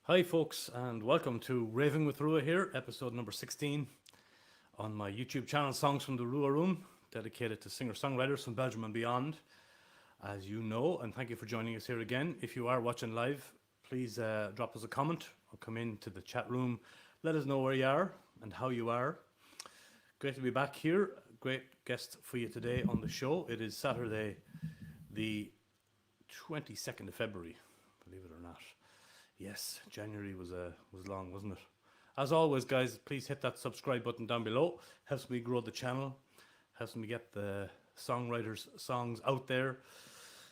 Hi, folks, and welcome to Raving with Rua here, episode number 16 on my YouTube channel, Songs from the Rua Room, dedicated to singer songwriters from Belgium and beyond, as you know. And thank you for joining us here again. If you are watching live, please drop us a comment or come into the chat room. Let us know where you are and how you are. Great to be back here. Great guest for you today on the show. It is Saturday, the 22nd of February, believe it or not. Yes, January was long, wasn't it? As always, guys, please hit that subscribe button down below. Helps me grow the channel, helps me get the songwriters' songs out there.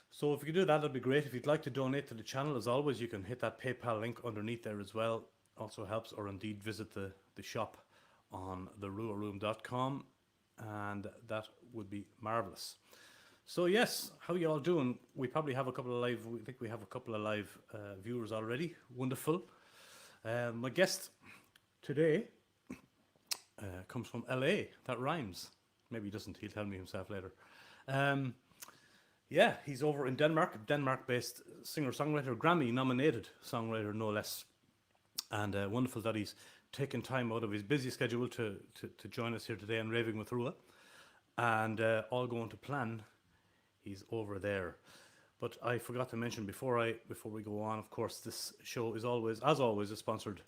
So if you could do that, that'd be great. If you'd like to donate to the channel, as always, you can hit that PayPal link underneath there as well. Also helps, or indeed visit the shop on theruaroom.com, and that would be marvelous. So yes, how you all doing? We probably have a couple of live. We think we have a couple of live viewers already. Wonderful. My guest today comes from LA. That rhymes. Maybe he doesn't. He'll tell me himself later. Yeah, he's over in Denmark. Denmark-based singer-songwriter, Grammy-nominated songwriter, no less. And wonderful that he's taken time out of his busy schedule to join us here today on Raving with Rua. And all going to plan. He's over there. But I forgot to mention before we go on, of course, this show is always, as always, is sponsored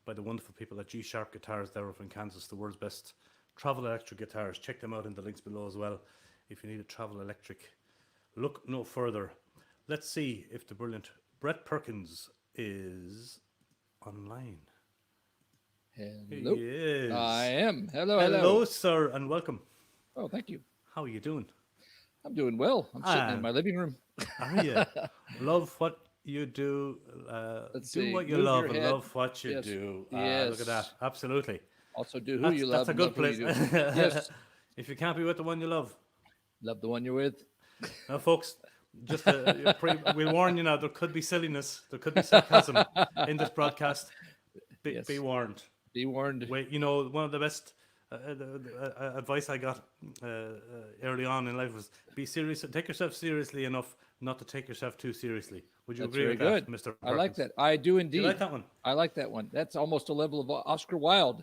by the wonderful people at G-Sharp Guitars there over in Kansas, the world's best travel electric guitars. Check them out in the links below as well. If you need a travel electric, look no further. Let's see if the brilliant Brett Perkins is online. Hello. He is. I am. Hello, Hello, sir, and welcome. Oh, thank you. How are you doing? I'm doing well. I'm sitting in my living room. Are you? Love what you do. Let's do see. what you Move love your and head. love what you Yes. do. Yes. Look at that. Absolutely. Also, do who you love. That's a and good love who place. you do. Yes. If you can't be with the one you love. Love the one you're with. Now, folks, just we'll warn you now, there could be silliness, there could be sarcasm in this broadcast. Yes. Be warned. Be warned. Wait, you know, one of the best advice I got early on in life was be serious. Take yourself seriously enough not to take yourself too seriously. Would you That's agree very with good. that, Mr. Perkins? I like that. I do indeed. You like that one? I like that one. That's almost a level of Oscar Wilde.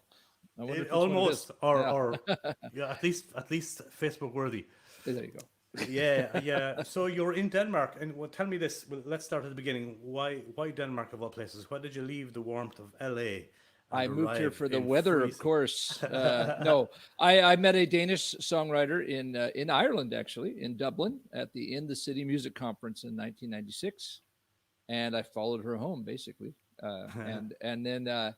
I wonder if it's Almost, one of his. or yeah, at least Facebook worthy. There you go. Yeah. So you're in Denmark, and well, tell me this. Well, let's start at the beginning. Why Denmark of all places? Why did you leave the warmth of LA? I moved here arrive for the in weather, freezing- of course. No, I met a Danish songwriter in Ireland, actually, in Dublin, at the In the City Music Conference in 1996, and I followed her home basically, and then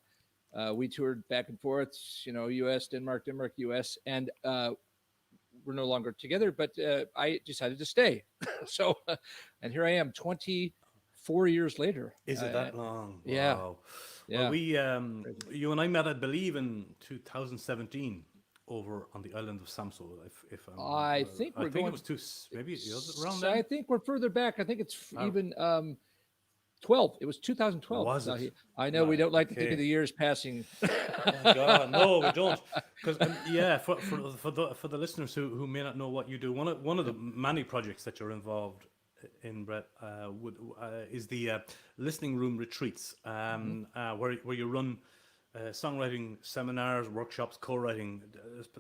we toured back and forth, U.S., Denmark, U.S., and we're no longer together. But I decided to stay, so and here I am, 24 years later. Is it that long? Yeah. Wow. Yeah. Well, you and I met, I believe, in 2017 over on the island of Samso. If I think we're going. it was maybe around So then. I think we're further back. I think it's even 12. It was 2012. Was it? I know we don't like to think Okay. of the years passing. Oh God, no, we don't. Because for the listeners who may not know what you do, one of the many projects that you're involved in, Brett, is the listening room retreats, where you run songwriting seminars, workshops, co-writing.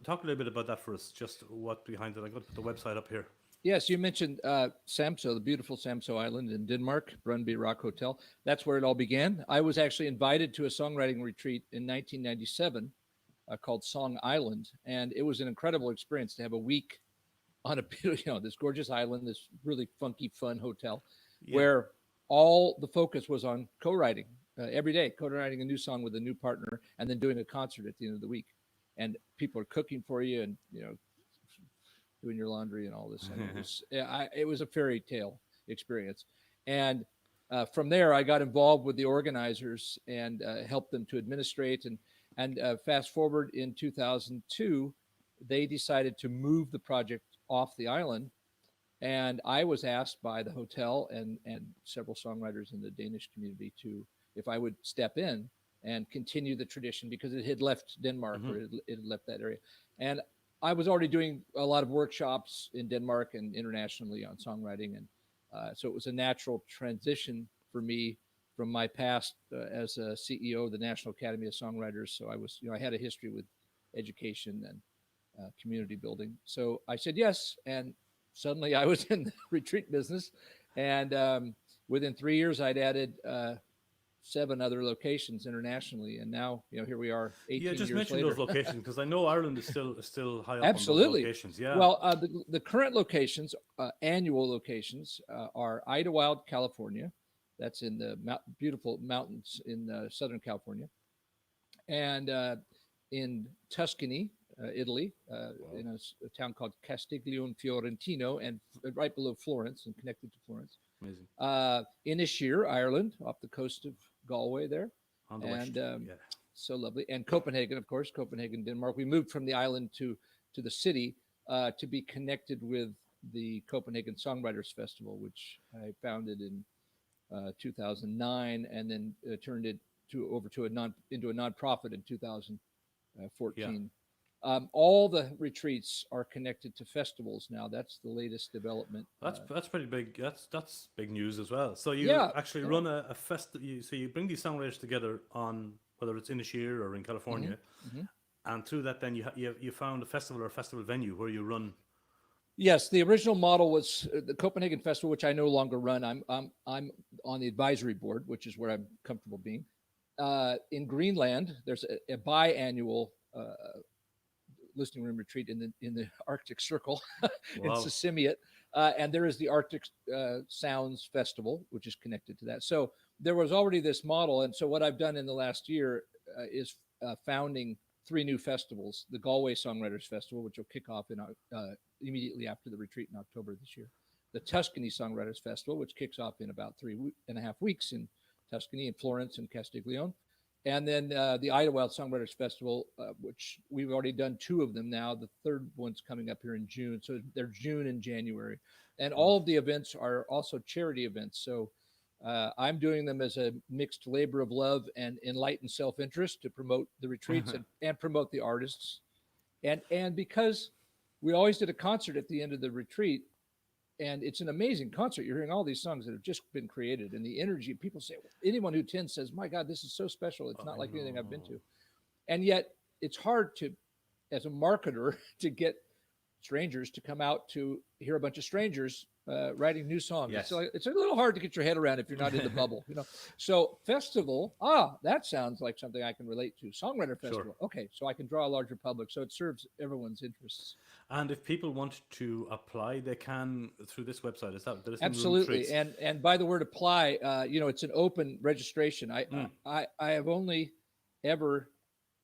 Talk a little bit about that for us. Just what behind it. I'm going to put the website up here. Yes, you mentioned Samso, the beautiful Samso Island in Denmark, Brøndby Rock Hotel. That's where it all began. I was actually invited to a songwriting retreat in 1997 called Song Island, and it was an incredible experience to have a week on this gorgeous island, this really funky, fun hotel, where all the focus was on co-writing every day, co-writing a new song with a new partner, and then doing a concert at the end of the week. And people are cooking for you, and doing your laundry and all this. And it was a fairy tale experience. And from there, I got involved with the organizers and helped them to administrate. And fast forward in 2002, they decided to move the project off the island. And I was asked by the hotel and several songwriters in the Danish community if I would step in and continue the tradition, because it had left Denmark, or it had left that area. And I was already doing a lot of workshops in Denmark and internationally on songwriting. And so it was a natural transition for me from my past as a CEO of the National Academy of Songwriters. So I was, I had a history with education and community building. So I said yes, and suddenly I was in the retreat business, and within 3 years I'd added 7 other locations internationally, and now here we are, 18 Yeah, just years mention later. those locations because I know Ireland is still high up Absolutely. on those locations. Yeah. Well, the current locations, annual locations, are Idlewild, California. That's in the beautiful mountains in Southern California, and in Tuscany, Italy, in a town called Castiglione Fiorentino, and right below Florence and connected to Florence. Amazing. Inisheer, Ireland, off the coast of Galway there. On the and west. Yeah. So lovely. And Copenhagen, of course, Copenhagen, Denmark. We moved from the island to the city to be connected with the Copenhagen Songwriters Festival, which I founded in 2009, and then turned it into a nonprofit in 2014. All the retreats are connected to festivals now. That's the latest development. That's pretty big. That's big news as well. So you actually run a festival. So you bring these songwriters together on whether it's in Inisheer or in California, and through that, then you found a festival or a festival venue where you run. Yes, the original model was the Copenhagen Festival, which I no longer run. I'm on the advisory board, which is where I'm comfortable being. In Greenland, there's a biannual listening room retreat in the Arctic Circle in Sisimiut, and there is the Arctic Sounds Festival, which is connected to that. So there was already this model, and so what I've done in the last year is founding 3 new festivals: the Galway Songwriters Festival, which will kick off in immediately after the retreat in October this year; the Tuscany Songwriters Festival, which kicks off in about 3.5 weeks in Tuscany, in Florence, and Castiglione. And then the Idlewild Songwriters Festival, which we've already done 2 of them now. The third one's coming up here in June. So they're June and January. And all of the events are also charity events. So I'm doing them as a mixed labor of love and enlightened self-interest to promote the retreats and promote the artists. And because we always did a concert at the end of the retreat, and it's an amazing concert. You're hearing all these songs that have just been created, and the energy. People say, anyone who attends says, "My God, this is so special. It's not like anything I've been to." And yet, it's hard to, as a marketer, to get strangers to come out to hear a bunch of strangers writing new songs. Yes. It's a little hard to get your head around if you're not in the bubble, So festival, that sounds like something I can relate to. Songwriter Festival, Sure. Okay, so I can draw a larger public, so it serves everyone's interests. And if people want to apply, they can through this website. Is that the Absolutely? And by the word apply, it's an open registration. I have only ever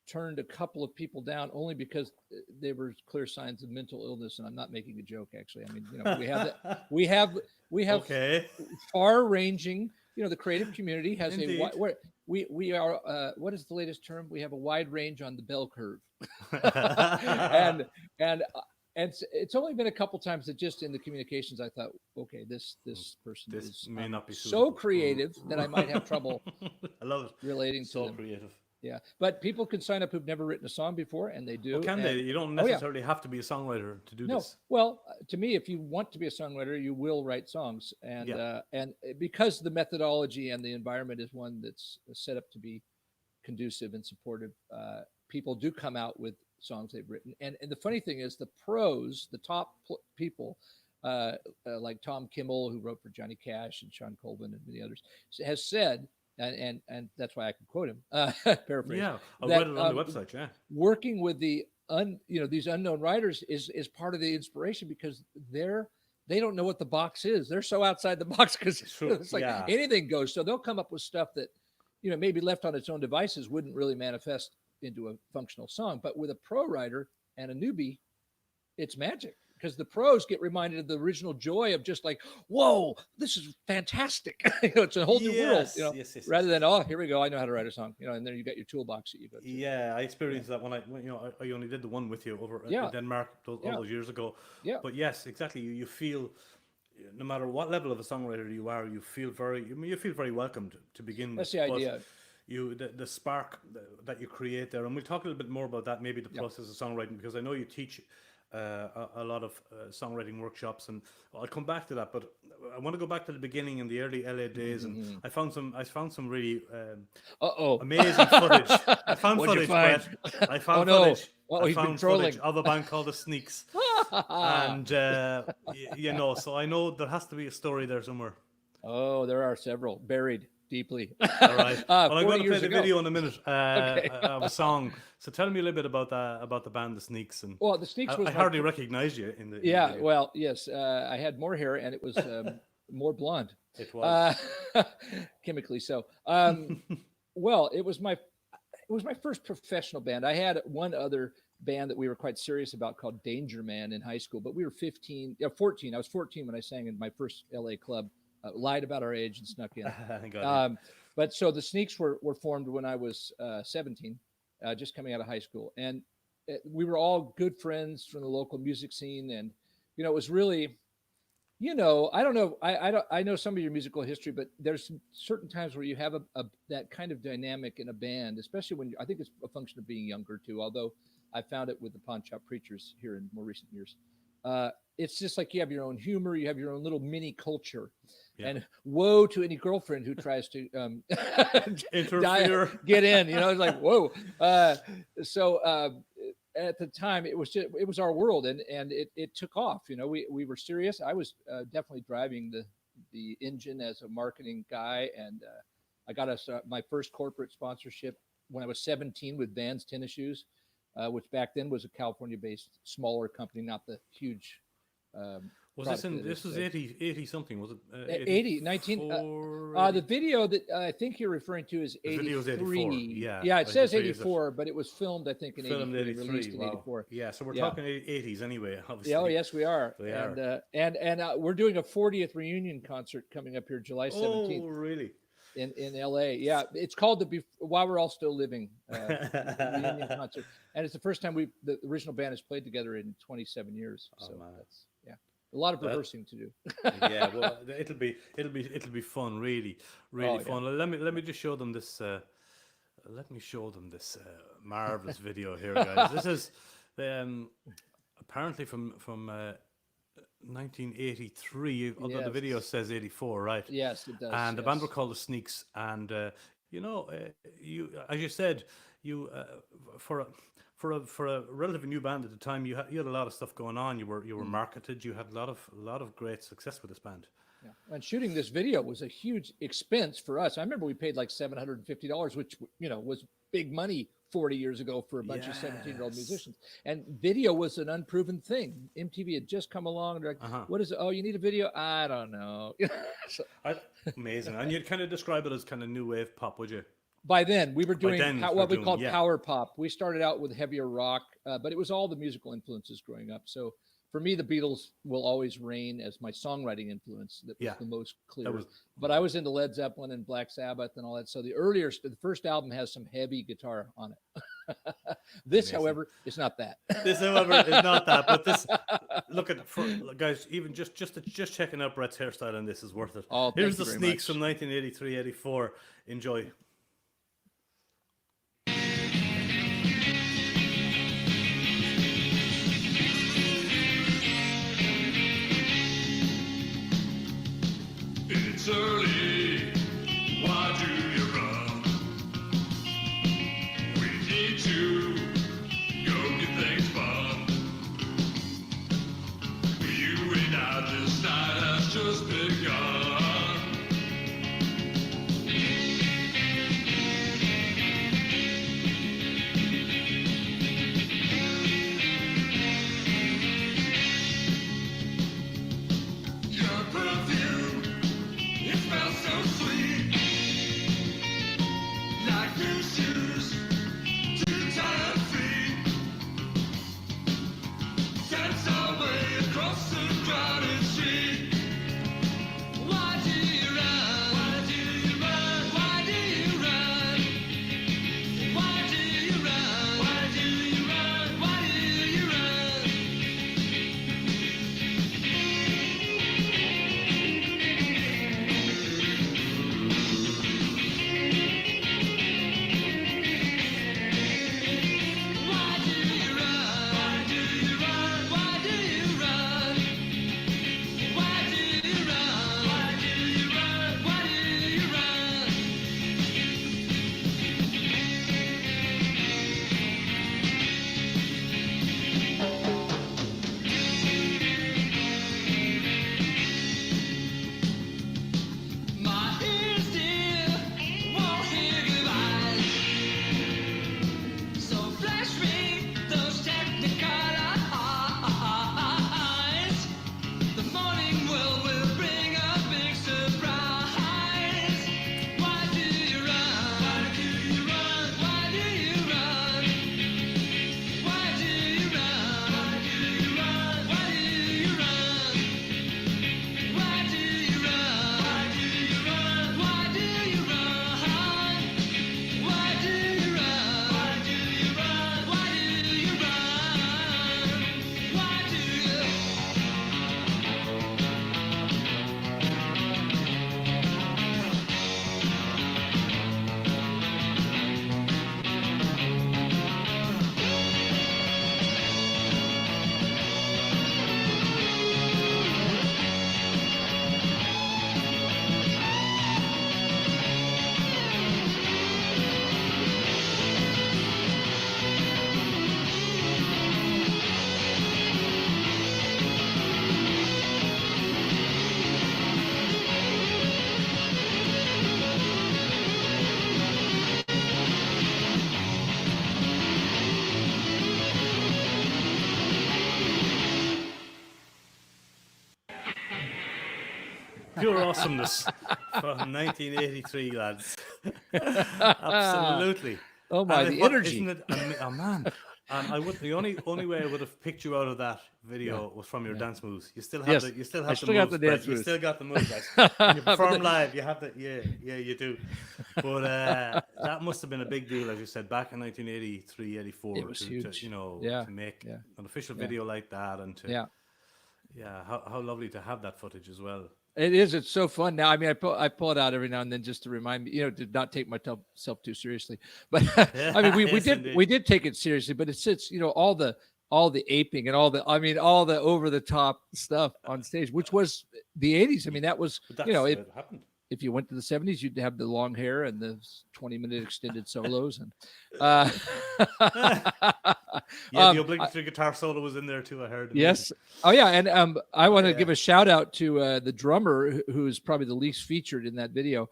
turned a couple of people down only because they were clear signs of mental illness, and I'm not making a joke. Actually, I mean, we have far-ranging. The creative community has we are what is the latest term? We have a wide range on the bell curve, and it's only been a couple times that just in the communications I thought, okay, this person may not be so creative that I might have trouble. I love it. Relating so to them. Creative. Yeah, but people can sign up who've never written a song before, and they do. Can they? You don't necessarily have to be a songwriter to do this. Well, to me, if you want to be a songwriter, you will write songs, and because the methodology and the environment is one that's set up to be conducive and supportive, people do come out with songs they've written. And the funny thing is, the pros, the top people, like Tom Kimmel, who wrote for Johnny Cash and Sean Colvin and many others, has said. And that's why I can quote him. Paraphrase. Yeah, I'll write it on the website. Yeah, working with the these unknown writers is part of the inspiration, because they don't know what the box is. They're so outside the box because it's like anything goes. So they'll come up with stuff that maybe left on its own devices wouldn't really manifest into a functional song. But with a pro writer and a newbie, it's magic. Because the pros get reminded of the original joy of just like, whoa, this is fantastic. It's a whole new world. Rather than, oh, here we go, I know how to write a song. And then you got your toolbox that you go to. Yeah, I experienced that when I only did the one with you over in Denmark all those years ago. Yeah. But yes, exactly. You feel, no matter what level of a songwriter you are, you feel very welcomed to begin with. That's the idea. The spark that you create there, and we'll talk a little bit more about that, maybe the process of songwriting, because I know you teach a lot of songwriting workshops, and I'll come back to that. But I want to go back to the beginning in the early LA days, and I found some really amazing footage. I found What'd you footage, find? Brett. I found Oh, no. footage. Oh, I he's been found footage trolling. of a band called the Sneaks, and you know, so I know there has to be a story there somewhere. Oh, there are several buried deeply. All right. Well, I'm 40 going to play years the ago. video in a minute Okay. of a song. So tell me a little bit about the band, the Sneaks, and Well, the Sneaks was I hardly recognized you in the yeah. video. Well, yes, I had more hair and it was more blonde. It was. Chemically so. Well, it was my first professional band. I had one other band that we were quite serious about called Danger Man in high school, but we were 14. I was 14 when I sang in my first LA club. Lied about our age and snuck in. But so the Sneaks were formed when I was 17, just coming out of high school, and we were all good friends from the local music scene, and you know, it was really, you know, I don't know, I know some of your musical history, but there's certain times where you have a that kind of dynamic in a band, especially when I think it's a function of being younger too. Although I found it with the Pawn Shop Preachers here in more recent years. It's just like you have your own humor, you have your own little mini culture. Yeah. And woe to any girlfriend who tries to interfere, get in. You know, it's like whoa. So at the time, it was our world, and it took off. You know, we were serious. I was definitely driving the engine as a marketing guy, and I got us my first corporate sponsorship when I was 17 with Vans tennis shoes, which back then was a California-based smaller company, not the huge. Was this was 80 something, was it? 80, 19. The video that I think you're referring to is 83. The video is 84, yeah, it says 84, but it was filmed, I think, in 83, released in 84. Yeah, so we're talking 80s anyway, obviously. Yeah, oh, yes, we are. And we're doing a 40th reunion concert coming up here July 17th. Oh, really? In LA. Yeah, it's called While We're All Still Living reunion concert. And it's the first time the original band has played together in 27 years. So that's, a lot of rehearsing to do. Yeah, well, it'll be fun, really fun. Yeah. Let me just show them this. Let me show them this marvelous video here, guys. This is apparently from 1983. Although the video says 84, right? Yes, it does. And the band were called the Sneaks, and you know, you as you said, you for a relatively new band at the time, you had a lot of stuff going on. You were marketed. You had a lot of great success with this band. Yeah. And shooting this video was a huge expense for us. I remember we paid like $750, which, you know, was big money 40 years ago for a bunch of 17-year-old musicians. And video was an unproven thing. MTV had just come along and they're like, what is it? Oh, you need a video? I don't know. Amazing. And you'd kind of describe it as kind of new wave pop, would you? By then, we were doing what we called power pop. We started out with heavier rock, but it was all the musical influences growing up. So for me, the Beatles will always reign as my songwriting influence. That was the most clear. But I was into Led Zeppelin and Black Sabbath and all that. So the first album has some heavy guitar on it. This, however, is not that. This, however, is not that. But this, look at guys. Even just checking out Brett's hairstyle on this is worth it. Oh, here's the Sneaks from 1983-84. Enjoy. It's early, why do you run? We need to go get things fun. You and I, this night has just begun. Pure awesomeness from 1983, lads. Absolutely. Oh my, And the what- energy. Isn't it? Oh man. I would the only way I would have picked you out of that video was from your dance moves. You still have Yes, you still I have still the got moves. the dance Brett. You moves. still got the moves. Guys. When you But perform live, you have the yeah you do. But that must have been a big deal, as you said, back in 1983, 84. It was huge. To make an official video like that, and to how lovely to have that footage as well. It is. It's so fun now. I mean, I pull it out every now and then just to remind me, to not take myself too seriously. But I mean, we did take it seriously. But it's all the aping and all the over the top stuff on stage, which was the 80s. I mean, that was it happened. If you went to the 70s, you'd have the long hair and the 20-minute extended solos, and the obligatory guitar solo was in there too. I heard. Yes. Oh yeah, and I want to give a shout out to the drummer who is probably the least featured in that video.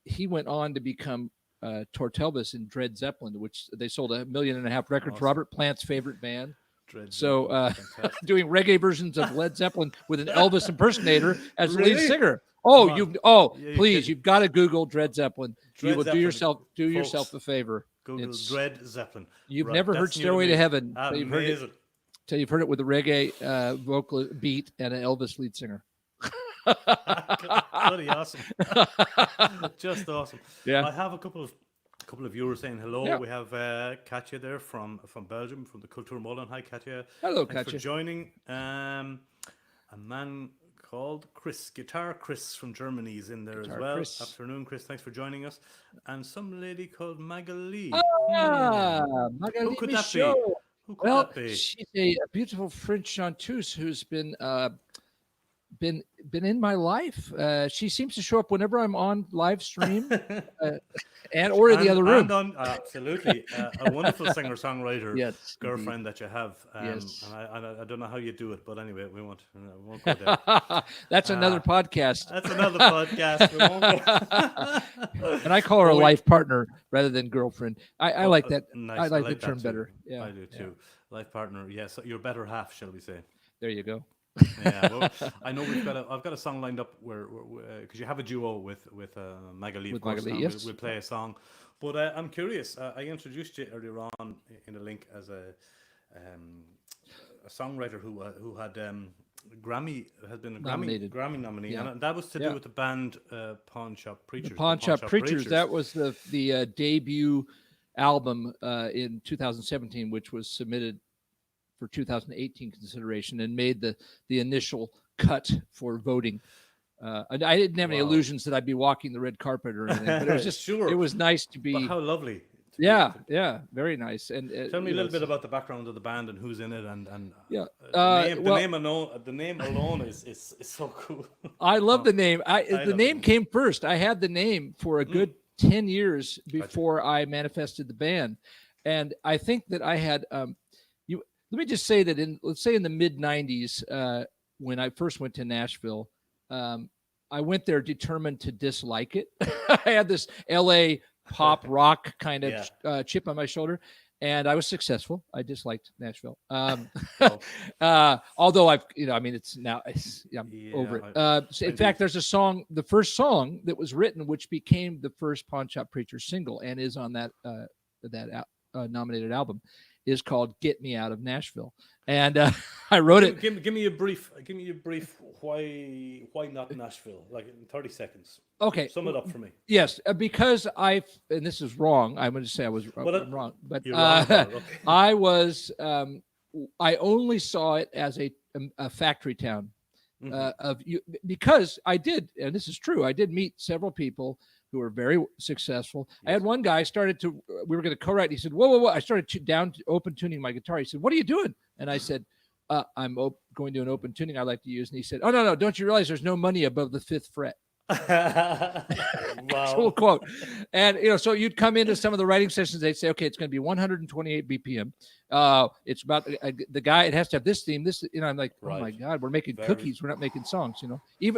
He went on to become Tortelvis in Dred Zeppelin, which they sold 1.5 million records. Awesome. Robert Plant's favorite band. So doing reggae versions of Led Zeppelin with an Elvis impersonator as the lead Really? singer. Please, you've got to Google Dred Zeppelin. You will do yourself a favor. Google Dred Zeppelin. You've never heard "Stairway to Heaven" Amazing. till you've heard it with a reggae vocal beat and an Elvis lead singer. Bloody awesome. Just awesome. Yeah. I have a couple of viewers saying hello. Yeah. We have Katja there from Belgium, from the Culture Molen. Hi, Katja. Hello, Thanks Katja. for joining. A man called Guitar Chris from Germany is in there as well. Chris. Afternoon, Chris. Thanks for joining us. And some lady called Magali. Magali Who could that be? Michaud. Who could that be? She's a beautiful French chanteuse who's been in my life. She seems to show up whenever I'm on live stream or in the other room. Absolutely. A wonderful singer-songwriter Yes, girlfriend that you have. Yes. And I don't know how you do it, but anyway, we won't go there. That's another podcast. That's another podcast. We won't go. And I call her a life partner rather than girlfriend. I like that. Nice. I like the that term too. better. Yeah, I do too. Life partner. Yes, your better half, shall we say? There you go. Yeah, well, I know I've got a song lined up where because you have a duo with Magali, of course. Magali, yes. We'll play a song, but I'm curious. I introduced you earlier on in the link as a songwriter who had Grammy Grammy nominee, and that was to do with the band Pawn Shop Preachers. Pawn Shop Preachers. That was the debut album in 2017, which was submitted for 2018 consideration and made the initial cut for voting. I didn't have any illusions that I'd be walking the red carpet or anything, but it was just it was nice to be. But how lovely. Yeah, very nice. And tell me a little bit about the background of the band and who's in it, and the name alone is so cool. I love the name. The name came first. I had the name for a good 10 years before I manifested the band, and I think that I had. Let me just say that let's say in the mid 90s, when I first went to Nashville, I went there determined to dislike it. I had this LA pop rock kind of chip on my shoulder, and I was successful. I disliked Nashville. Although I'm over it. In fact, there's a song, the first song that was written, which became the first Pawn Shop Preacher single and is on that nominated album, is called "Get Me Out of Nashville," and I wrote it. Give me a brief. Why not Nashville? Like in 30 seconds. Okay, sum it up for me. Yes, because and this is wrong. I'm going to say I was wrong, but you're wrong about it. Okay. I was. I only saw it as a factory town because I did, and this is true. I did meet several people who were very successful. Yes. I had one guy we were going to co-write. He said, whoa. I started open tuning my guitar. He said, what are you doing? And I said, I'm going to an open tuning I like to use. And he said, oh, no. Don't you realize there's no money above the 5th fret? Wow. Cool quote. And, so you'd come into some of the writing sessions. They'd say, okay, it's going to be 128 BPM. It's about the guy. It has to have this theme. I'm like, oh my God, we're making cookies. We're not making songs,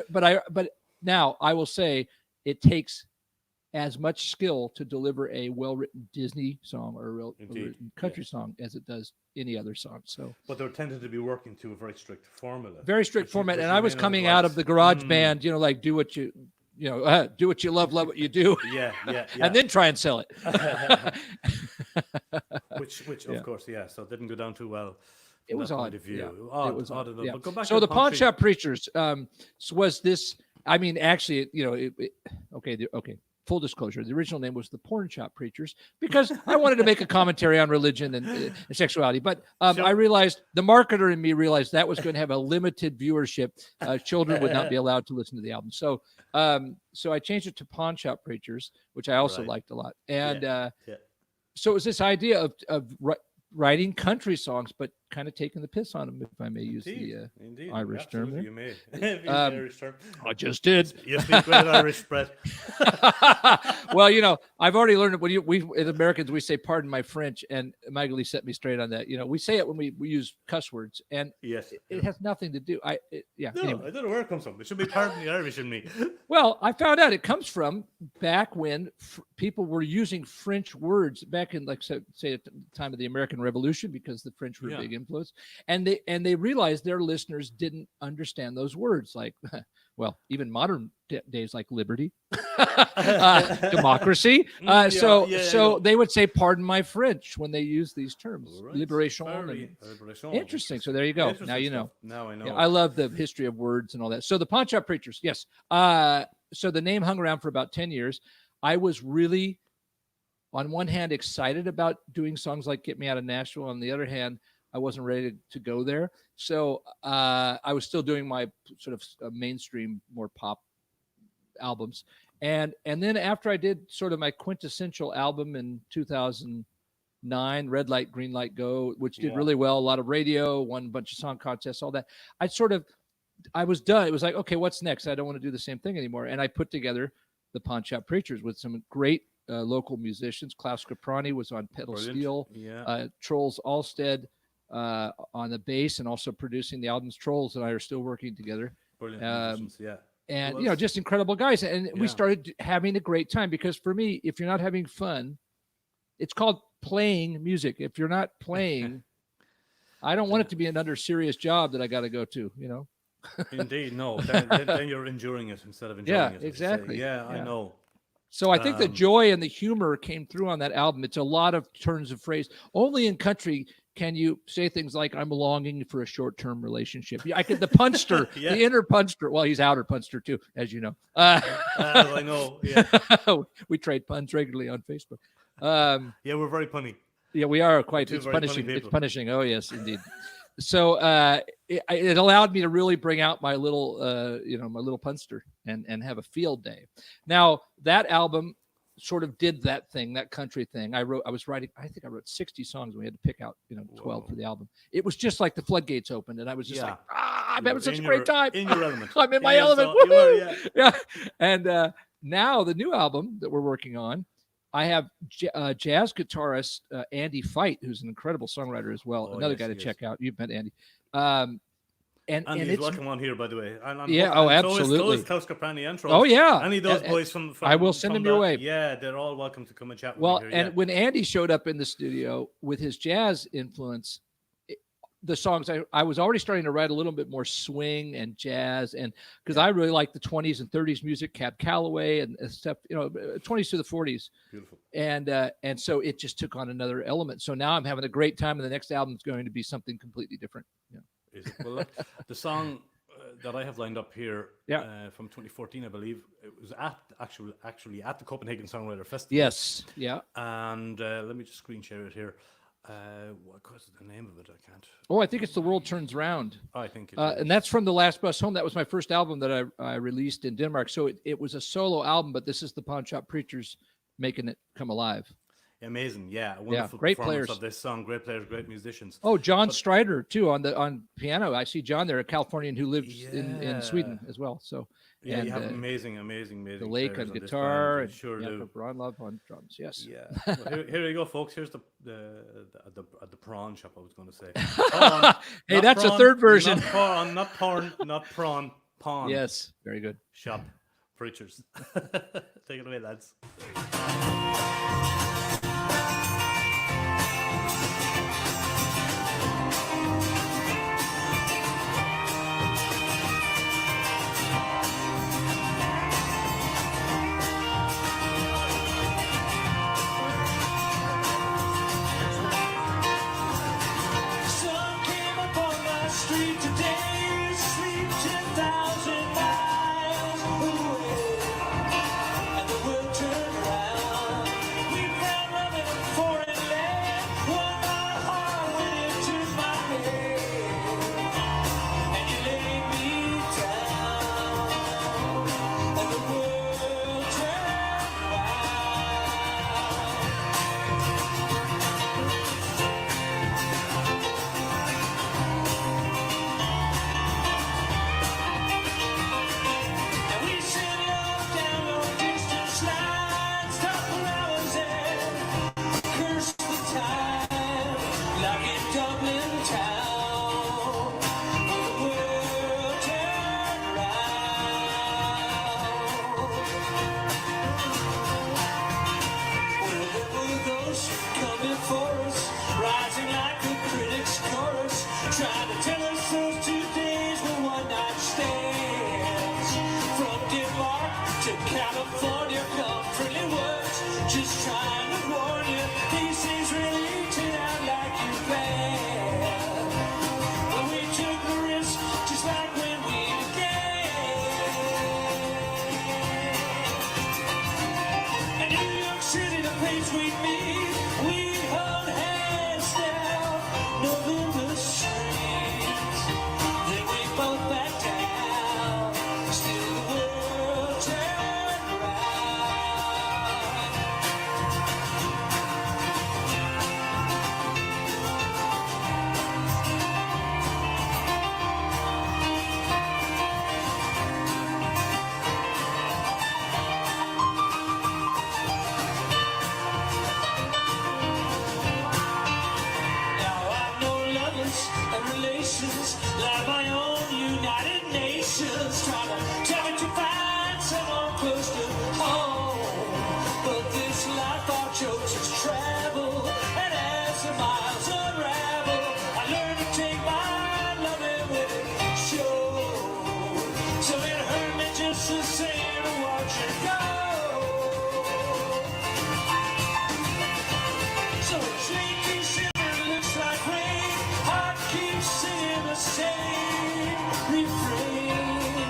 but now I will say it takes as much skill to deliver a well-written Disney song or a Indeed, written country yes. song as it does any other song. So But they're tended to be working to a very strict formula. very strict which you- format. which And you I may was not coming have out of liked. the garage band, you know, like do what you love what you do, Yeah, yeah, yeah. and then try and sell it. which Yeah. of course, yeah. So it didn't go down too well. It From was that odd. point of view. Yeah. Odd, It was odd odd. enough. Yeah. But go back So to the Pawn Country- Shop Preachers was this. I mean, actually, you know, okay. Full disclosure: the original name was the Porn Shop Preachers because I wanted to make a commentary on religion and sexuality. But Sure. I realized the marketer in me realized that was going to have a limited viewership. Children would not be allowed to listen to the album. So I changed it to Pawn Shop Preachers, which I also Right. liked a lot. And Yeah. so it was this idea of writing country songs, but kind of taking the piss on them, if I may use the Indeed. Irish term Absolutely, there. you may. If you use the Irish term. I just did. You speak great Irish, Brett. Well, you know, I've already learned it. When we as Americans, we say "pardon my French," and Magali set me straight on that. You know, we say it when we use cuss words, and Yes. it has nothing to do. No, Anyway. I don't know where it comes from. It should be pardon the Irish in me. Well, I found out it comes from back when people were using French words back in, like, say at the time of the American Revolution, because the French were a Yeah. big influence, and they realized their listeners didn't understand those words, like, well, even modern days, like liberty, democracy. So they would say, "Pardon my French," when they use these terms, Right. liberation. Very And liberation. interesting. So there you go. Interesting Now you know. stuff. Now I know. Yeah, I love the history of words and all that. So the Pawn Shop Preachers, yes. So the name hung around for about 10 years. I was really, on one hand, excited about doing songs like Get Me Out of Nashville. On the other hand, I wasn't ready to go there. So I was still doing my sort of mainstream, more pop albums. And then after I did sort of my quintessential album in 2009, Red Light, Green Light, Go, which did really well, a lot of radio, won a bunch of song contests, all that. I was done. It was like, okay, what's next? I don't want to do the same thing anymore. And I put together the Pawn Shop Preachers with some great local musicians. Klaus Caprani was on pedal steel. Yeah. Trolls Allstead on the bass, and also producing the albums. Trolls and I are still working together. Brilliant. musicians, yeah. And, you know, just incredible guys. And we started having a great time, because for me, if you're not having fun, it's called playing music. If you're not playing, I don't want it to be another serious job that I got to go to, you know? Indeed, no. Then you're enduring it instead of enjoying it. Exactly. Yeah, I know. So I think the joy and the humor came through on that album. It's a lot of turns of phrase. Only in country can you say things like, "I'm longing for a short-term relationship." I could, the punster, the inner punster. Well, he's outer punster too, as you know. I know. Yeah. We trade puns regularly on Facebook. Yeah, we're very punny. Yeah, we are quite. It's very funny punishing. It's people. punishing. Oh yes, indeed. So it allowed me to really bring out my little, my little punster and have a field day. Now that album sort of did that thing, that country thing. I think I wrote 60 songs. We had to pick out, 12 for the album. It was just like the floodgates opened, and I was just like, I'm having such a great time. In your element. I'm in my element. Woohoo! Yeah. And now the new album that we're working on, I have jazz guitarist Andy Fight, who's an incredible songwriter as well. Another guy to check out. You've met Andy. And he's it's welcome on here, by the way. absolutely. So is Klaus Caprani and Trolls. Oh yeah, Any of those boys from I will send them your way. Yeah, they're all welcome to come and chat with Well, me here. and when Andy showed up in the studio with his jazz influence, the songs I was already starting to write a little bit more swing and jazz, and because I really like the 20s and 30s music, Cab Calloway and stuff, 20s to the 40s. Beautiful. And so it just took on another element. So now I'm having a great time, and the next album is going to be something completely different. Yeah. Is it? Well, look, the song that I have lined up here from 2014, I believe, it was actually at the Copenhagen Songwriter Festival. Yes. Yeah. And let me just screen share it here. What was the name of it? I can't. Oh, I think it's The World Turns Round. I think it and that's from The Last Bus Home. That was my first album that I released in Denmark. So it was a solo album, but this is the Pawn Shop Preachers making it come alive. Amazing, yeah, wonderful great performance players of this song. Great players, great musicians. Oh, John Strider too on piano. I see John there, a Californian who lives in Sweden as well. So yeah, you have amazing. The Lake on guitar and sure do. Ron Love on drums. Yes. Yeah. Well, here you go, folks. Here's the prawn shop. I was going to say. Hey, that's a third version. Not prawn. Pawn. Yes, very good. Shop. Preachers. Take it away, lads. Sun came upon my street today, sleep 10,000 miles away, and the world turned around. We found love in a foreign land, one my heart went into my head, and you laid me down, and the world turned around. And we sent love down long distance lines, stopped for hours and cursed the time, like in Dublin town. But the world turned around. Well, there were those who come before us, rising like a critic's chorus, trying to tell us those 2 days were one-night stands. From Denmark to California come friendly words, just trying to warn you, these things really turn out like you planned. But we took the risk, just like when we began. And New York City, the place we meet, we hold hands down November streets. Then we both back down, still the world turned around. Now I know lovers and relations, like my own United Nations, trying to tell me to find someone close to home. But this life our jokes is travel, and as the miles unravel, I learned to take my loving with it show. So it hurt me just the same to watch it go. So it's late December, looks like rain. Heart keeps singing the same refrain.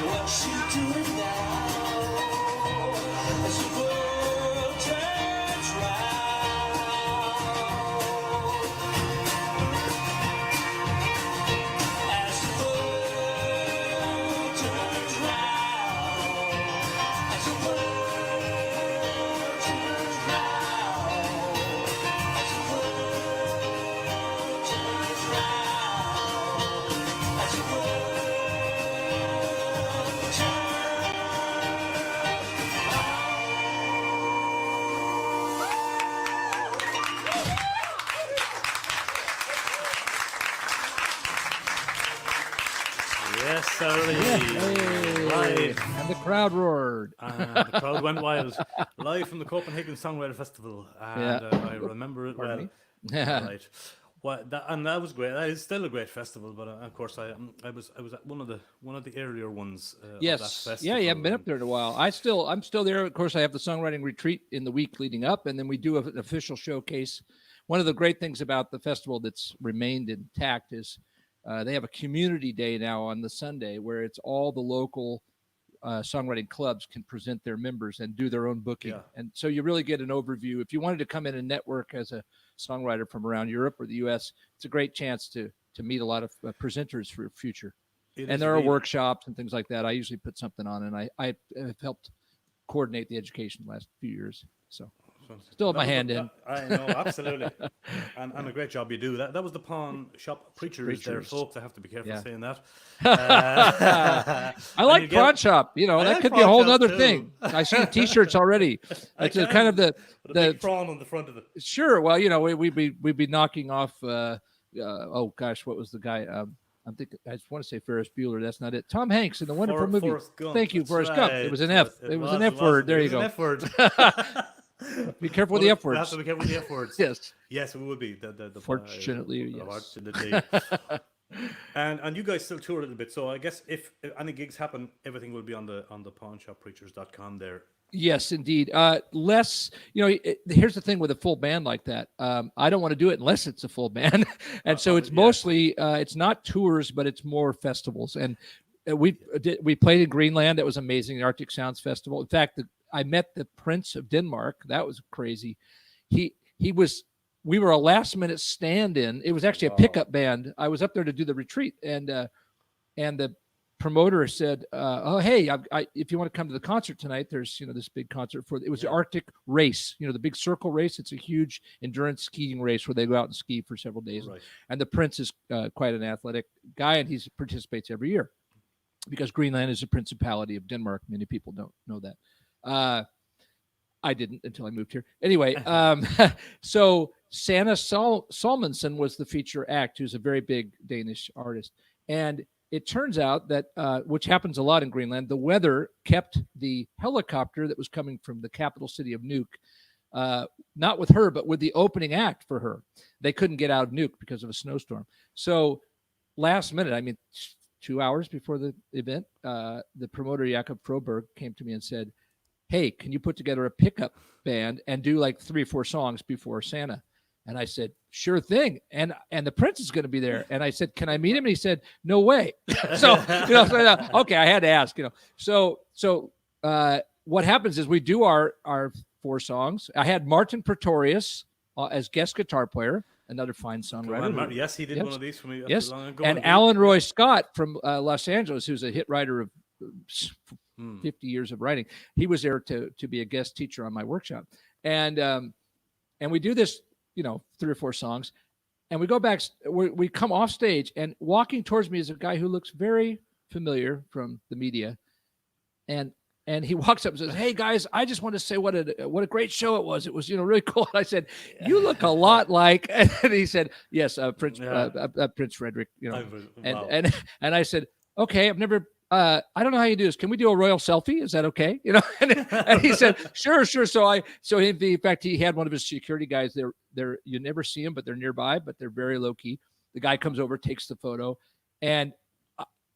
What's she doing now? As the world turns round. As the world turns round. As the world turns round. As the world turns round, as the world Yes, sir. Hey. Right. And the crowd roared. And the crowd went wild. Live from the Copenhagen Songwriter Festival. And Yeah. I remember it Pardon well. me. Right. Well, that was great. That is still a great festival, but of course I was at one of the earlier ones. Of that Yes. festival. Yeah, you haven't been up there in a while. I'm still there. Of course, I have the songwriting retreat in the week leading up, and then we do an official showcase. One of the great things about the festival that's remained intact is they have a community day now on the Sunday where it's all the local songwriting clubs can present their members and do their own booking. Yeah. And so you really get an overview. If you wanted to come in and network as a songwriter from around Europe or the US, it's a great chance to meet a lot of presenters for future. It And is there are indeed. workshops and things like that. I usually put something on, and I have helped coordinate the education the last few years. So still have my hand in. I know, absolutely. and a great job you do. That was the pawn shop preachers there, folks. I have to be careful Yeah. saying that. I and like you pawn shop. You know, I that like could be a prawn whole shop other too. thing. I see the T-shirts already. It's a kind of With a the big prawn on the front of it. sure. Well, you know, we'd be knocking off. Oh gosh, what was the guy? I'm thinking. I just want to say Ferris Bueller. That's not it. Tom Hanks in the wonderful movie. Forrest Gump. Thank you, That's Forrest Gump. right. It was an F. It was an F word. There you go. An F word. Be careful with the F We have words. to be careful with the F words. Yes. Yes, it would be. Fortunately, yes. Fortunately. And you guys still tour a little bit, so I guess if any gigs happen, everything will be on the pawnshoppreachers.com there. Yes, indeed. Less, here's the thing with a full band like that. I don't want to do it unless it's a full band. And so it's mostly, it's not tours, but it's more festivals. And we played in Greenland. That was amazing. The Arctic Sounds Festival. In fact, I met the Prince of Denmark. That was crazy. We were a last minute stand-in. It was actually a pickup band. I was up there to do the retreat, and the promoter said, "Oh, hey, if you want to come to the concert tonight, there's this big concert it was the Arctic race, the big circle race. It's a huge endurance skiing race where they go out and ski for several days. Right. And the Prince is quite an athletic guy, and he participates every year because Greenland is a principality of Denmark. Many people don't know that. I didn't until I moved here. Anyway, so Sanna Salmonsen was the feature act, who's a very big Danish artist. And it turns out that, which happens a lot in Greenland, the weather kept the helicopter that was coming from the capital city of Nuuk, not with her, but with the opening act for her. They couldn't get out of Nuuk because of a snowstorm. So last minute, 2 hours before the event, the promoter, Jakob Froberg, came to me and said, "Hey, can you put together a pickup band and do like 3 or 4 songs before Santa?" And I said, "Sure thing." And the Prince is going to be there. And I said, "Can I meet him?" And he said, "No way." So okay, I had to ask. So what happens is we do our 4 songs. I had Martin Pretorius as guest guitar player, another fine songwriter. Yes, he did one of these for me. Yes, long ago. and Alan Roy Scott from Los Angeles, who's a hit writer of 50 years of writing. He was there to be a guest teacher on my workshop. And we do this, 3 or 4 songs, and we go back, we come off stage, and walking towards me is a guy who looks very familiar from the media. And he walks up and says, "Hey guys, I just want to say what a great show it was. It was, really cool." And I said, "You look a lot like," and he said, "Yes, Prince Frederick, Wow. And I said, "Okay, I've never, I don't know how you do this. Can we do a royal selfie? Is that okay?" And he said, sure. So in fact, he had one of his security guys there. You never see them, but they're nearby, but they're very low key. The guy comes over, takes the photo.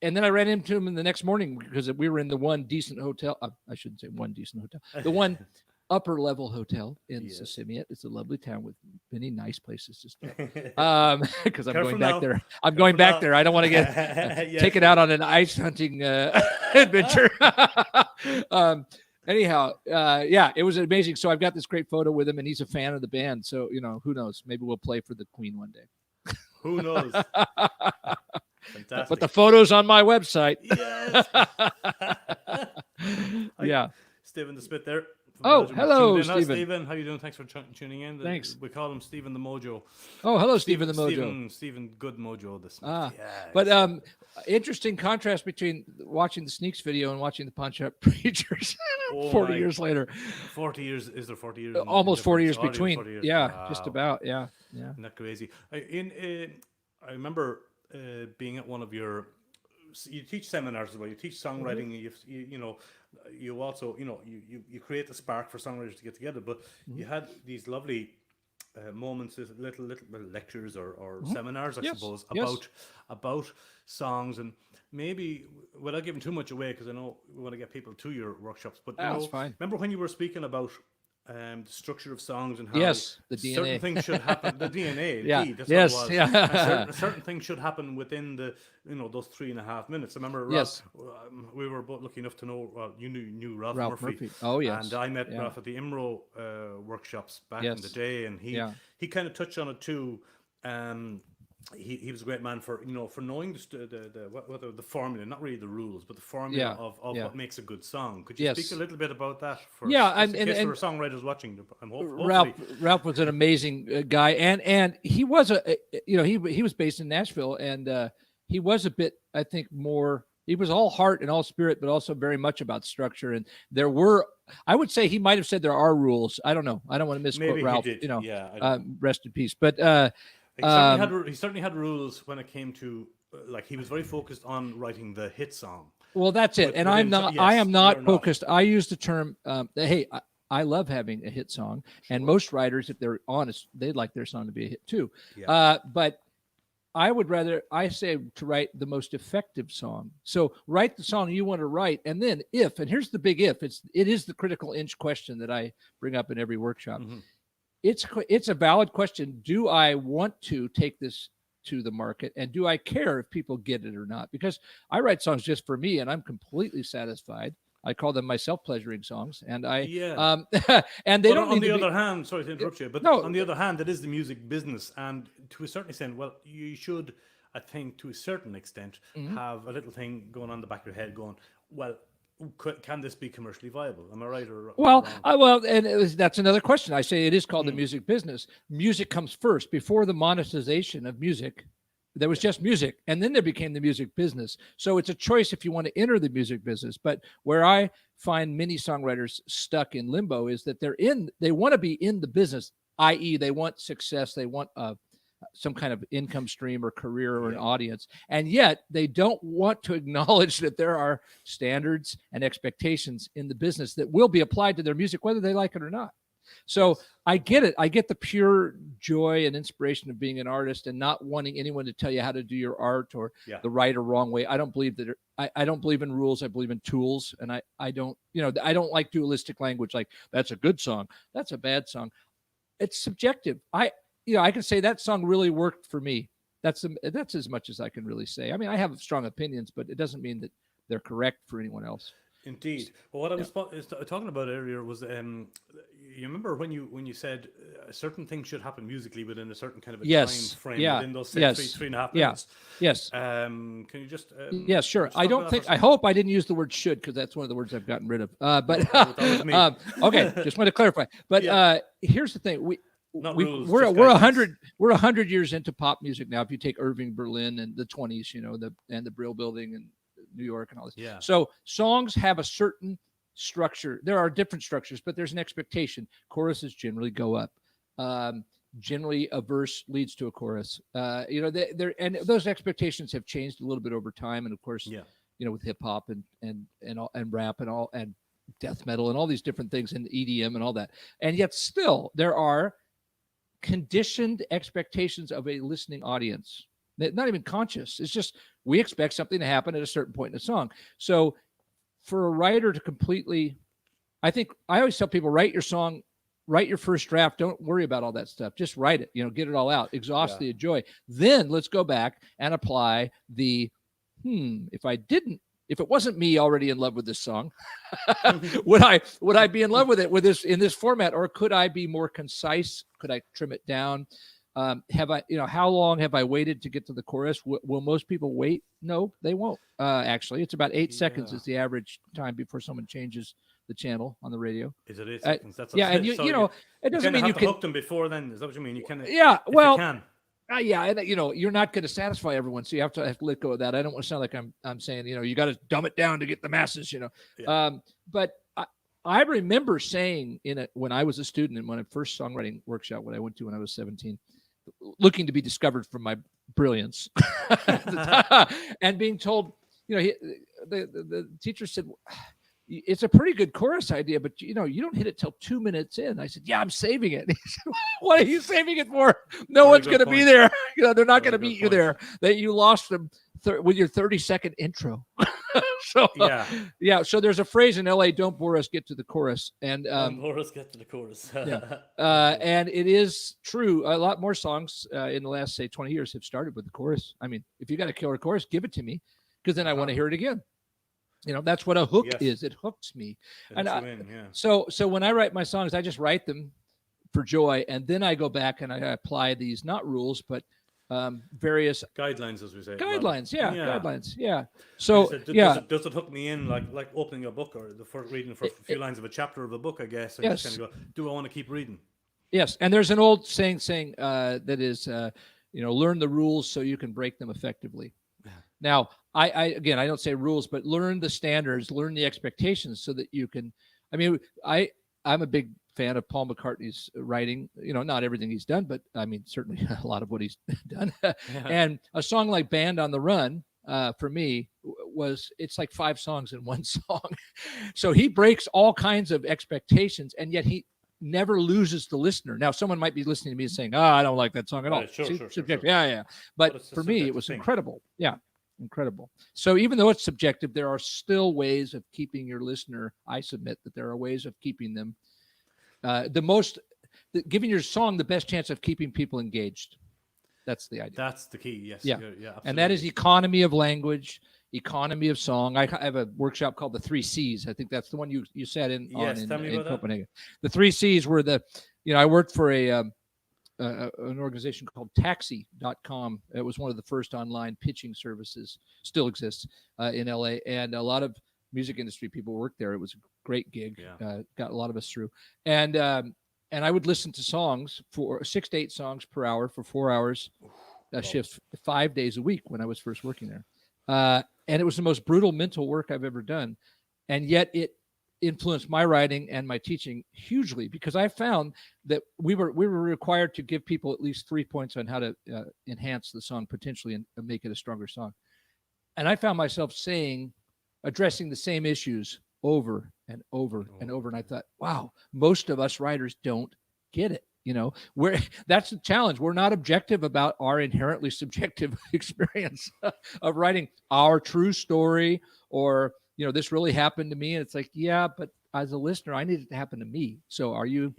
And then I ran into him in the next morning because we were in the one decent hotel. I shouldn't say one decent hotel, the one upper level hotel in Sisimiut. It's a lovely town with many nice places to stay. Because I'm going back there. I'm going back there. I don't want to get taken out on an ice hunting adventure. Anyhow, it was amazing. So I've got this great photo with him, and he's a fan of the band. So who knows? Maybe we'll play for the Queen one day. Who knows? Fantastic. But the photo's on my website. Yes. Yeah. Stephen the Spit there. Oh, hello, Stephen. Stephen. How you doing? Thanks for tuning in. Thanks. We call him Stephen the Mojo. Oh, hello, Stephen the Mojo. Stephen Good Mojo. But interesting contrast between watching the Sneaks video and watching the Pawn Shop Preachers 40 years later. 40 years. Is there 40 years? Almost 40 years between. 40 years. Yeah, Wow. just about. Yeah. Isn't that crazy? I remember being at one of your, you teach seminars as well. You teach songwriting. You also, you create the spark for songwriters to get together. But you had these lovely moments, little lectures or seminars, I suppose, about songs, and maybe without giving too much away, because I know we want to get people to your workshops. But that's fine. Remember when you were speaking about the structure of songs and how the DNA. Certain things should happen. The DNA, yeah, that's yes, what it was. yeah. And certain things should happen within the, those 3.5 minutes. I remember, we were both lucky enough to know. You knew Ralph Murphy. Oh yes, and I met Ralph at the IMRO workshops back in the day, and he kind of touched on it too. He was a great man for for knowing the formula, not really the rules, but the formula of what makes a good song. Could you speak a little bit about that? For and there are songwriters watching. Ralph was an amazing guy, and he was he was based in Nashville, and he was a bit, I think, more. He was all heart and all spirit, but also very much about structure. And there were, I would say, he might have said there are rules. I don't know. I don't want to misquote Ralph. He did. Rest in peace. But he certainly had rules when it came to like he was very focused on writing the hit song. Well, that's it. But And within I am not you're focused. I use the term, hey, I love having a hit song. And most writers, if they're honest, they'd like their song to be a hit too. Yeah. But I say to write the most effective song. So write the song you want to write. And then and here's the big if, it is the critical inch question that I bring up in every workshop. Mm-hmm. It's a valid question. Do I want to take this to the market, and do I care if people get it or not? Because I write songs just for me and I'm completely satisfied. I call them my self-pleasuring songs, and and they don't. On the other hand, sorry to interrupt you, but no, on the other hand, it is the music business, and to a certain extent, well, you should, I think, to a certain extent, have a little thing going on the back of your head, going, well, can this be commercially viable? Am I right or well? wrong? And that's another question. I say it is called the music business. Music comes first before the monetization of music. There was just music, and then there became the music business. So it's a choice if you want to enter the music business. But where I find many songwriters stuck in limbo is that they want to be in the business, i.e., they want success, they want some kind of income stream or career or an audience, and yet they don't want to acknowledge that there are standards and expectations in the business that will be applied to their music, whether they like it or not. So I get it. I get the pure joy and inspiration of being an artist and not wanting anyone to tell you how to do your art or the right or wrong way. I don't believe that. I don't believe in rules. I believe in tools. And I don't like dualistic language. Like, that's a good song, that's a bad song. It's subjective. I can say that song really worked for me. That's as much as I can really say. I mean, I have strong opinions, but it doesn't mean that they're correct for anyone else. Indeed. Well, what I was talking about earlier was, you remember when you said a certain thing should happen musically within a certain kind of a time frame within those three and a half minutes. Yes. Can you just? Yes, sure. I hope I didn't use the word should, because that's one of the words I've gotten rid of. But okay, just want to clarify. But here's the thing: we're 100 years into pop music now. If you take Irving Berlin and the 20s, and the Brill Building and New York and all this. Yeah. So songs have a certain structure. There are different structures, but there's an expectation. Choruses generally go up. Generally, a verse leads to a chorus. And those expectations have changed a little bit over time. And of course, with hip hop and rap and death metal and all these different things and EDM and all that. And yet still there are conditioned expectations of a listening audience. Not even conscious. It's just we expect something to happen at a certain point in a song. So for a writer to completely, I think I always tell people, write your song, write your first draft. Don't worry about all that stuff. Just write it, get it all out, exhaust the joy. Then let's go back and apply the, if it wasn't me already in love with this song, would I be in love with it in this format, or could I be more concise? Could I trim it down? How long have I waited to get to the chorus? Will most people wait? No, they won't. Actually, it's about 8 seconds is the average time before someone changes the channel on the radio. Is it 8 seconds? That's and it doesn't mean you can hook them before then. Is that what you mean? You can. Yeah, well, you can. And you're not going to satisfy everyone, so you have to let go of that. I don't want to sound like I'm saying you got to dumb it down to get the masses. But I remember saying when I was a student in my first songwriting workshop, what I went to when I was 17. Looking to be discovered from my brilliance and being told, the teacher said, it's a pretty good chorus idea, but you don't hit it till 2 minutes in. I said, yeah, I'm saving it. He said, what are you saving it for? No one's going to be there. They're not going to meet you there. That you lost them with your 30-second intro. So there's a phrase in LA, don't bore us, get to the chorus. And don't bore us, get to the chorus. And it is true. A lot more songs in the last, say, 20 years have started with the chorus. I mean, if you got a killer chorus, give it to me, because then I want to hear it again. That's what a hook is. It hooks me. So when I write my songs, I just write them for joy. And then I go back and I apply these, not rules, but various guidelines, as we say. Guidelines. Yeah. So does it hook me in like opening a book or the first reading for a few lines of a chapter of a book, I guess. And just kind of go, do I want to keep reading? Yes. And there's an old saying that is, learn the rules so you can break them effectively. Now, I don't say rules, but learn the standards, learn the expectations so that you can, I'm a big fan of Paul McCartney's writing. Not everything he's done, but I mean, certainly a lot of what he's done. And a song like Band on the Run, for me, it's like 5 songs in one song. So he breaks all kinds of expectations, and yet he never loses the listener. Now, someone might be listening to me and saying, I don't like that song at all. Sure. Yeah. But for me, it was incredible. Yeah. Incredible. So even though it's subjective, there are still ways of keeping your listener. I submit that there are ways of keeping them giving your song the best chance of keeping people engaged. That's the idea. That's the key. Yes. Yeah. Absolutely. And that is economy of language, economy of song. I have a workshop called the 3 C's. I think that's the one you sat in on in Copenhagen. The 3 C's were I worked for an organization called taxi.com. It was one of the first online pitching services, still exists in LA. And a lot of music industry people worked there. It was a great gig. Got a lot of us through. And I would listen to songs for 6 to 8 songs per hour for 4 hours, shifts 5 days a week when I was first working there. And it was the most brutal mental work I've ever done. And yet it influenced my writing and my teaching hugely, because I found that we were required to give people at least 3 points on how to enhance the song potentially and make it a stronger song. And I found myself addressing the same issues over and over and over. And I thought, wow, most of us writers don't get it. That's the challenge. We're not objective about our inherently subjective experience of writing our true story, or, this really happened to me. And it's like, yeah, but as a listener, I need it to happen to me. So are you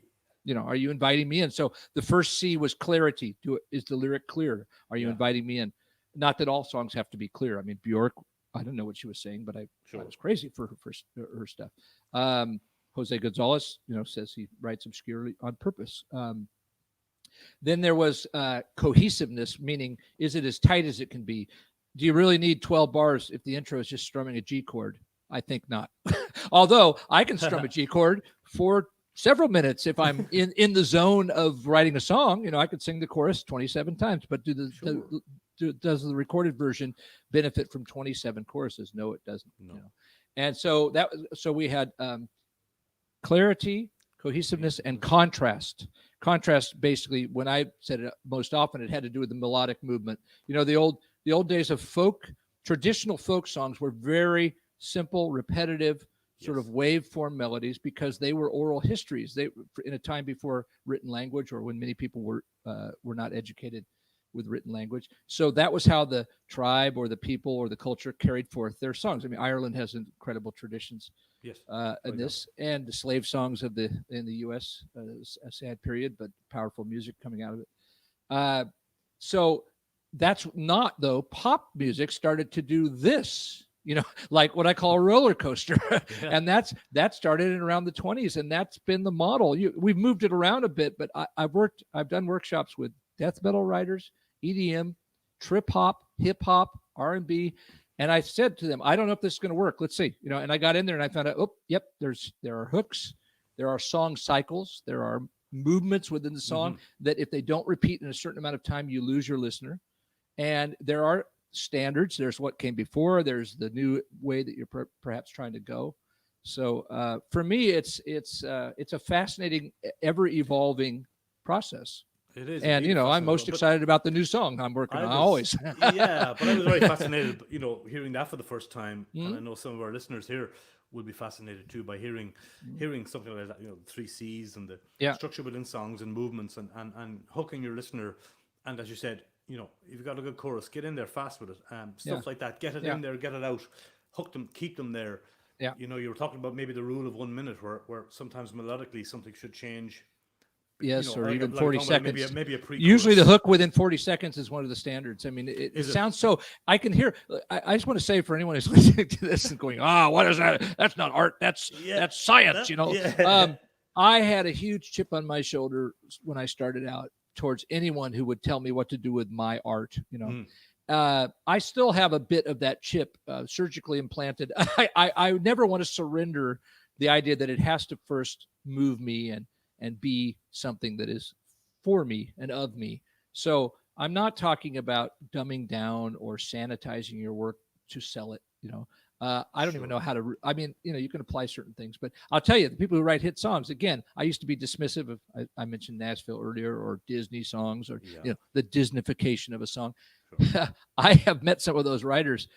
inviting me in? So the first C was clarity. Is the lyric clear? Are you inviting me in? Not that all songs have to be clear. I mean, Bjork, I don't know what she was saying, but I was crazy for her stuff. Jose Gonzalez, says he writes obscurely on purpose. Then there was cohesiveness, meaning, is it as tight as it can be? Do you really need 12 bars if the intro is just strumming a G chord? I think not. Although I can strum a G chord for several minutes if I'm in the zone of writing a song. I could sing the chorus 27 times, but does the recorded version benefit from 27 choruses? No, it doesn't. No. And so we had clarity, cohesiveness, and contrast. Contrast, basically, when I said it most often, it had to do with the melodic movement. The old days of traditional folk songs were very simple, repetitive, sort of waveform melodies, because they were oral histories. They in a time before written language, or when many people were not educated with written language. So that was how the tribe or the people or the culture carried forth their songs. I mean, Ireland has incredible traditions in this, and the slave songs in the U.S. A sad period, but powerful music coming out of it. So that's not, though. Pop music started to do this, like what I call a roller coaster. And that started in around the 20s, and that's been the model. We've moved it around a bit, but I've done workshops with death metal writers, EDM, trip hop, hip hop, R&B. And I said to them, I don't know if this is going to work. Let's see. And I got in there and I found out, there are hooks, there are song cycles, there are movements within the song that if they don't repeat in a certain amount of time, you lose your listener. And there are standards. There's what came before. There's the new way that you're perhaps trying to go. So for me, it's a fascinating, ever evolving process. It is. And, I'm most excited about the new song I'm working on always. Yeah, but I was very fascinated, hearing that for the first time. And I know some of our listeners here will be fascinated too by hearing something like that, the 3 C's and the structure within songs and movements and hooking your listener. And as you said, if you've got a good chorus, get in there fast with it. Stuff like that. Get it in there, get it out. Hook them, keep them there. Yeah. You were talking about maybe the rule of 1 minute where sometimes melodically something should change. Yes, or even 40 seconds. Maybe a pre-chorus. Usually the hook within 40 seconds is one of the standards. I mean, it sounds so, I can hear, I just want to say for anyone who's listening to this and going, what is that? That's not art. That's science, I had a huge chip on my shoulder when I started out towards anyone who would tell me what to do with my art, I still have a bit of that chip surgically implanted. I never want to surrender the idea that it has to first move me and be something that is for me and of me. So I'm not talking about dumbing down or sanitizing your work to sell it. I don't even know how to. I mean, you can apply certain things, but I'll tell you, the people who write hit songs. Again, I used to be dismissive of. I mentioned Nashville earlier, or Disney songs, or the Disneyfication of a song. Sure. I have met some of those writers,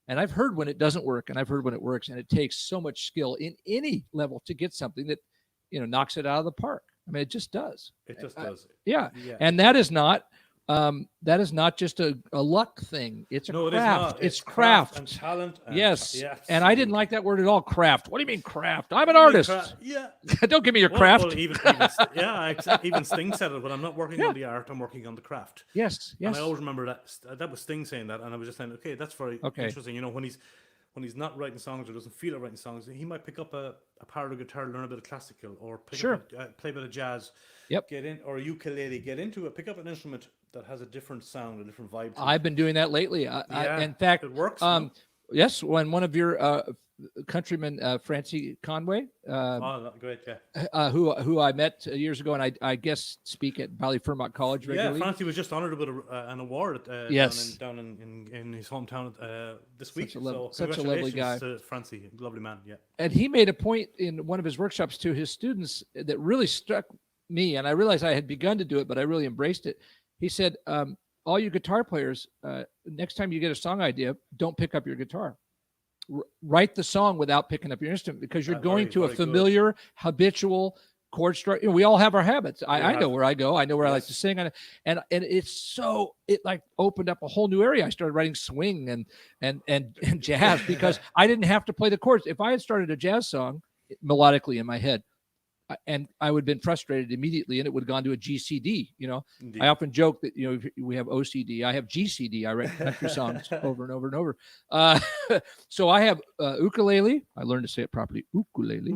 and I've heard when it doesn't work, and I've heard when it works, and it takes so much skill in any level to get something that knocks it out of the park. I mean, it just does. It just does. Yeah, and that is not just a luck thing. It's a craft. It's craft and talent. And yes. And I didn't like that word at all. Craft. What do you mean craft? I'm an artist. Yeah. Don't give me your craft. Well, even Sting said it. When I'm not working on the art, I'm working on the craft. Yes. And I always remember that was Sting saying that, and I was just saying, okay, that's very interesting. When he's not writing songs or doesn't feel like writing songs, he might pick up a part of guitar, learn a bit of classical, or play a bit of jazz. Yep. Get in, or a ukulele. Get into it. Pick up an instrument that has a different sound, a different vibe. I've been doing that lately. In fact, it works. Yes, when one of your countrymen, Francie Conway, great, yeah, who I met years ago, and I guess speak at Ballyfermot College regularly. Yeah, Francie was just honored with an award down in his hometown this week. Such a lovely guy, to Francie, lovely man. Yeah, and he made a point in one of his workshops to his students that really struck me, and I realized I had begun to do it, but I really embraced it. He said, all you guitar players, next time you get a song idea, don't pick up your guitar. Write the song without picking up your instrument, because you're going to a familiar, habitual chord structure. We all have our habits. I know where I go. I know where I like to sing. And it like opened up a whole new area. I started writing swing and jazz because I didn't have to play the chords. If I had started a jazz song melodically in my head, and I would have been frustrated immediately, and it would have gone to a GCD. Indeed. I often joke that we have OCD. I have GCD. I write country songs over and over and over. So I have ukulele. I learned to say it properly. Ukulele.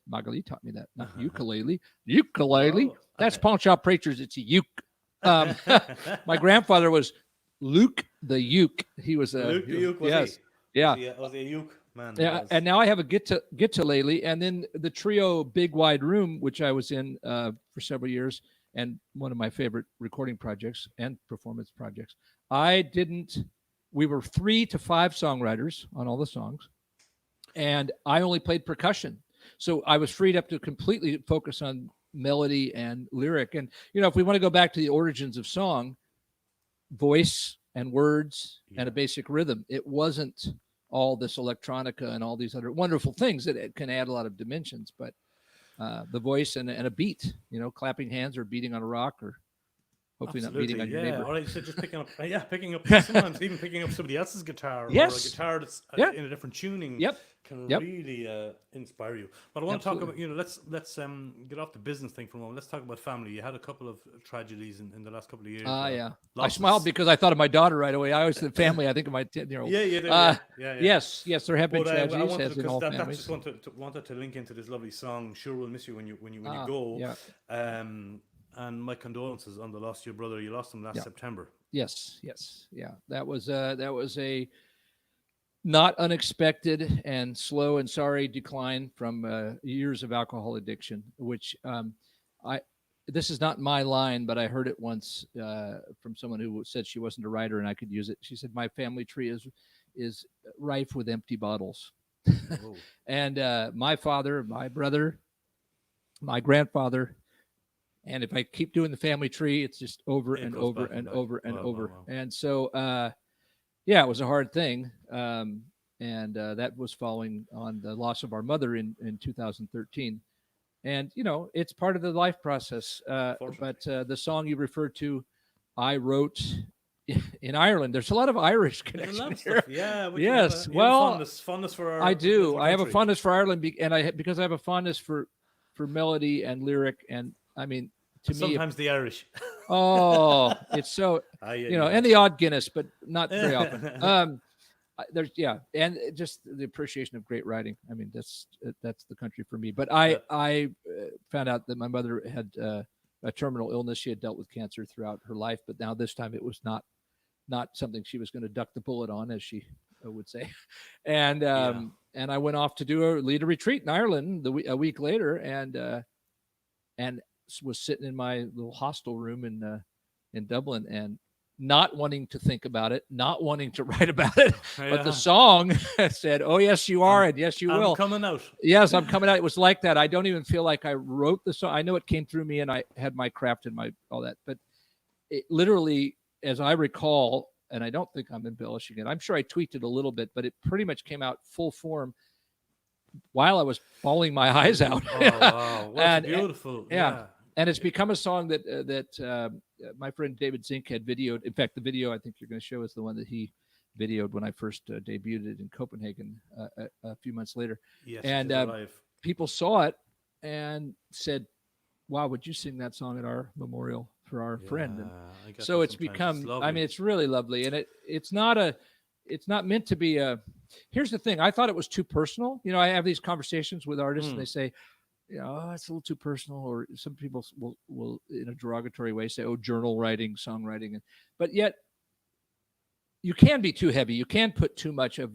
Magali taught me that. Not ukulele. Ukulele. Oh, that's pawn shop preachers. It's a uke. My grandfather was Luke the Uke. He was a Luke the Uke. Yes. Was he a uke? Man, yeah, and now I have a get to lately, and then the trio Big Wide Room, which I was in for several years, and one of my favorite recording projects and performance projects. We were 3 to 5 songwriters on all the songs, and I only played percussion, so I was freed up to completely focus on melody and lyric. And if we want to go back to the origins of song, voice and words and a basic rhythm, it wasn't all this electronica and all these other wonderful things that it can add a lot of dimensions, but the voice and a beat, clapping hands or beating on a rock, or hopefully not beating on your neighbor. All right, so just picking up sometimes even picking up somebody else's guitar, or a guitar that's in a different tuning can really inspire you. But I want to talk about, let's get off the business thing for a moment. Let's talk about family. You had a couple of tragedies in the last couple of years. Yeah. I smiled because I thought of my daughter right away. I always said family. I think of my 10-year-old. Yes, there have been tragedies, as in all families. Just wanted to link into this lovely song. Sure, we'll miss you when you go. Yeah. And my condolences on the loss of your brother. You lost him last September. Yes. Yeah. That was a not unexpected and slow and sorry decline from years of alcohol addiction, which this is not my line, but I heard it once from someone who said she wasn't a writer and I could use it. She said, my family tree is rife with empty bottles. And my father, my brother, my grandfather, and if I keep doing the family tree, it's just over and over and over and over. And so, it was a hard thing. And that was following on the loss of our mother in 2013. And, it's part of the life process. But the song you referred to, I wrote in Ireland. There's a lot of Irish connection here. Yeah. Yes. Fondness for our. I do. I have a fondness for Ireland, because I have a fondness for melody and lyric. And I mean, to me, sometimes the Irish. Oh, it's so, and the odd Guinness, but not very often. And just the appreciation of great writing. I mean, that's the country for me. But I found out that my mother had a terminal illness. She had dealt with cancer throughout her life, but now this time it was not something she was going to duck the bullet on, as she would say. And I went off to lead a retreat in Ireland a week later, and was sitting in my little hostel room in Dublin, and not wanting to think about it, not wanting to write about it. Yeah. But the song said, "Oh, yes, you are. And yes, you I'm will." coming out. Yes, I'm coming out. It was like that. I don't even feel like I wrote the song. I know it came through me and I had my craft and my all that. But it literally, as I recall, and I don't think I'm embellishing it, I'm sure I tweaked it a little bit, but it pretty much came out full form while I was bawling my eyes out. Oh, wow. What's And- beautiful. yeah. Yeah. And it's become a song that my friend David Zink had videoed. In fact, the video I think you're going to show is the one that he videoed when I first debuted it in Copenhagen a few months later. Yes, And, it is alive. People saw it and said, "Wow, would you sing that song at our memorial for our friend?" And I get so that it's sometimes. become. I lovely. mean, it's really lovely, and it's not meant to be a. Here's the thing: I thought it was too personal. You know, I have these conversations with artists, and they say, you know, "Oh, it's a little too personal," or some people will in a derogatory way say, "Oh, journal writing, songwriting," but yet you can be too heavy. You can put too much of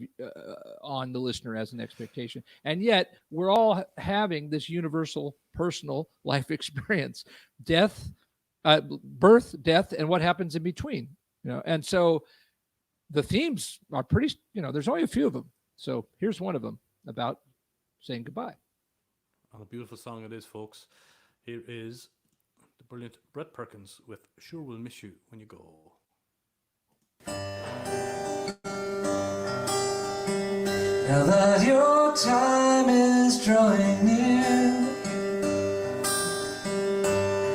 on the listener as an expectation, and yet we're all having this universal personal life experience: death, birth, death, and what happens in between. You know, and so the themes are pretty. You know, there's only a few of them. So here's one of them about saying goodbye. And a beautiful song it is, folks. Here is the brilliant Brett Perkins with Sure Will Miss You When You Go. Now that your time is drawing near,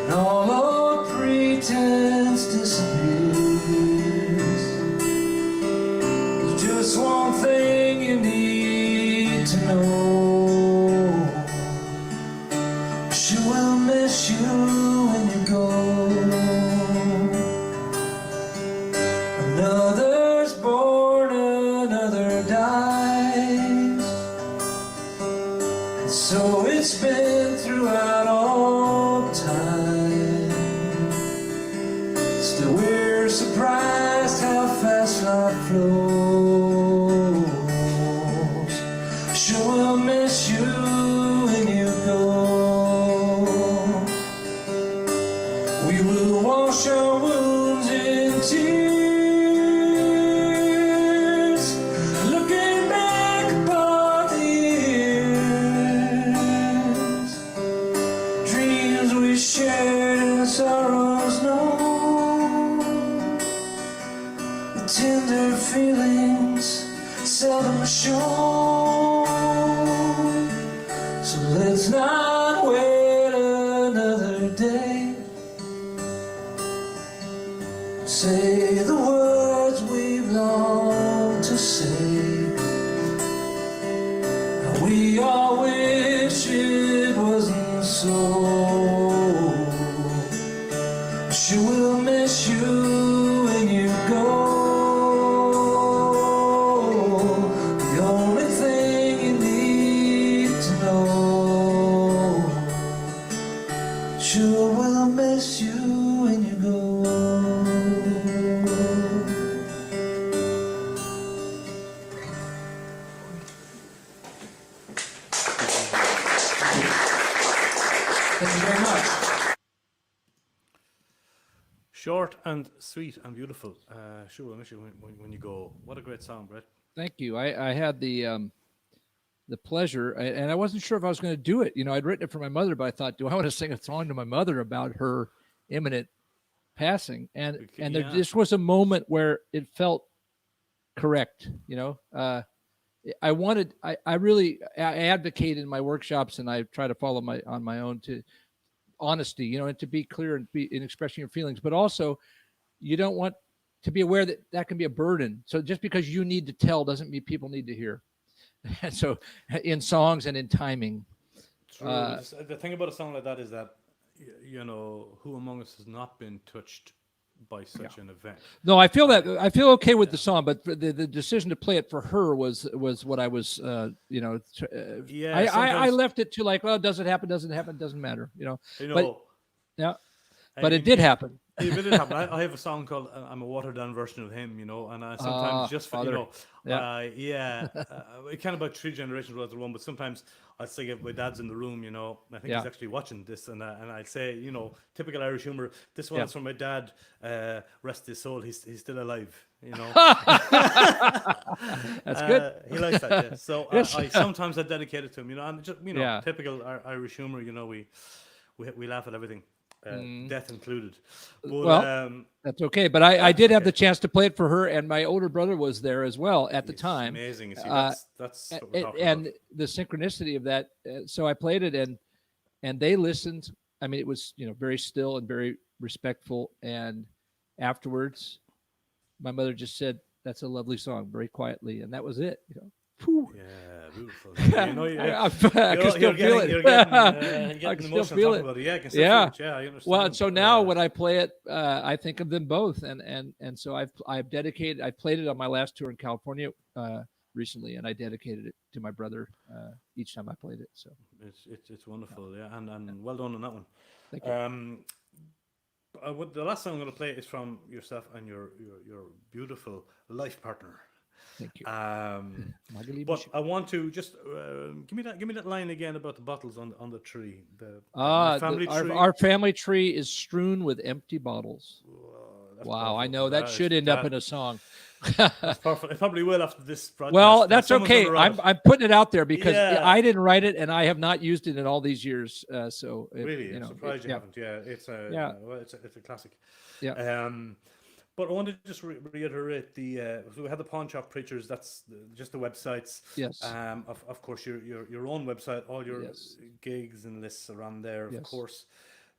and all our pretense disappears, there's just one thing you need to know: she will miss you when you go. Another's born, another dies, and so it's been throughout all time. Still we're surprised how fast life flows. Sure will miss you when you go. We will wash our wounds in tears, looking back upon the years, dreams we shared and sorrows known, the tender feelings seldom shown. So let's not wait another day. Say the words we've longed to say. And we all wish it wasn't so. She will miss you when you go. The only thing you need to know: sure will miss you when you go. Thank you very much. Short and sweet and beautiful. Sure will miss you when you go. What a great song, Brett. Thank you. I had the pleasure, and I wasn't sure if I was going to do it. You know, I'd written it for my mother, but I thought, do I want to sing a song to my mother about her imminent passing? And Yeah. this was a moment where it felt correct. You know, I really advocate in my workshops, and I try to follow on my own to honesty, you know, and to be clear and be in expressing your feelings, but also you don't want to be aware that that can be a burden. So just because you need to tell doesn't mean people need to hear. And so in songs and in timing. True. The thing about a song like that is that, you know, who among us has not been touched by such an event? No, I feel okay with the song, but the decision to play it for her was what I was, you know, I left it to like, well, does it happen? Doesn't happen? Doesn't matter, you know. You know, But yeah, but it did happen. It did happen. I have a song called "I'm a Watered Down Version of Him," and I sometimes just for, Father. it kind of about 3 generations rather than one. But sometimes I'd say if my dad's in the room, I think he's actually watching this, and I'd say, typical Irish humor. This one's from my dad. Rest his soul. He's still alive. That's good. He likes that. Yeah. So Yes. I sometimes I dedicate it to him. And just typical Irish humor. We laugh at everything. Death included. But, that's okay. But I did have the chance to play it for her, and my older brother was there as well at the time. Amazing. See, that's what we're talking and about. the synchronicity of that. So I played it, and they listened. I mean, it was very still and very respectful. And afterwards, my mother just said, "That's a lovely song," very quietly, and that was it. Whew. Yeah, beautiful. I can still feel it. You're getting I can still feel it. About it. Yeah, I can still feel it. Yeah, I understand. Well, so now when I play it, I think of them both, and so I've dedicated. I played it on my last tour in California recently, and I dedicated it to my brother each time I played it. So it's wonderful, and well done on that one. Thank you. The last song I'm going to play is from yourself and your beautiful life partner. Thank you. But I want to just give me that line again about the bottles on the tree. The family tree. Our family tree is strewn with empty bottles. Wow, I know that should end up in a song. That's perfect. It probably will after this project. Well, that's okay. I'm putting it out there because I didn't write it and I have not used it in all these years. So really, I'm surprised you haven't. Yeah, it's a classic. Yeah. But I want to just reiterate so we had the Pawn Shop Preachers. That's just the websites. Yes. Of course, your own website, all your gigs and lists around there. Of course,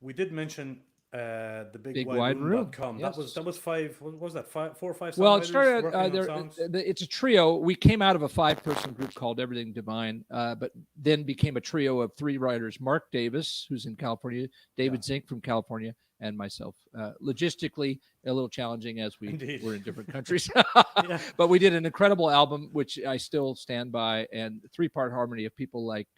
we did mention the bigwideroom.com. Yes. That was 5. What was that? 4 or 5 songs? Well, it started. It's a trio. We came out of a 5-person group called Everything Divine, but then became a trio of 3 writers: Mark Davis, who's in California, David Zink from California, and myself. Logistically, a little challenging as we were in different countries. But we did an incredible album, which I still stand by, and 3-part harmony of people like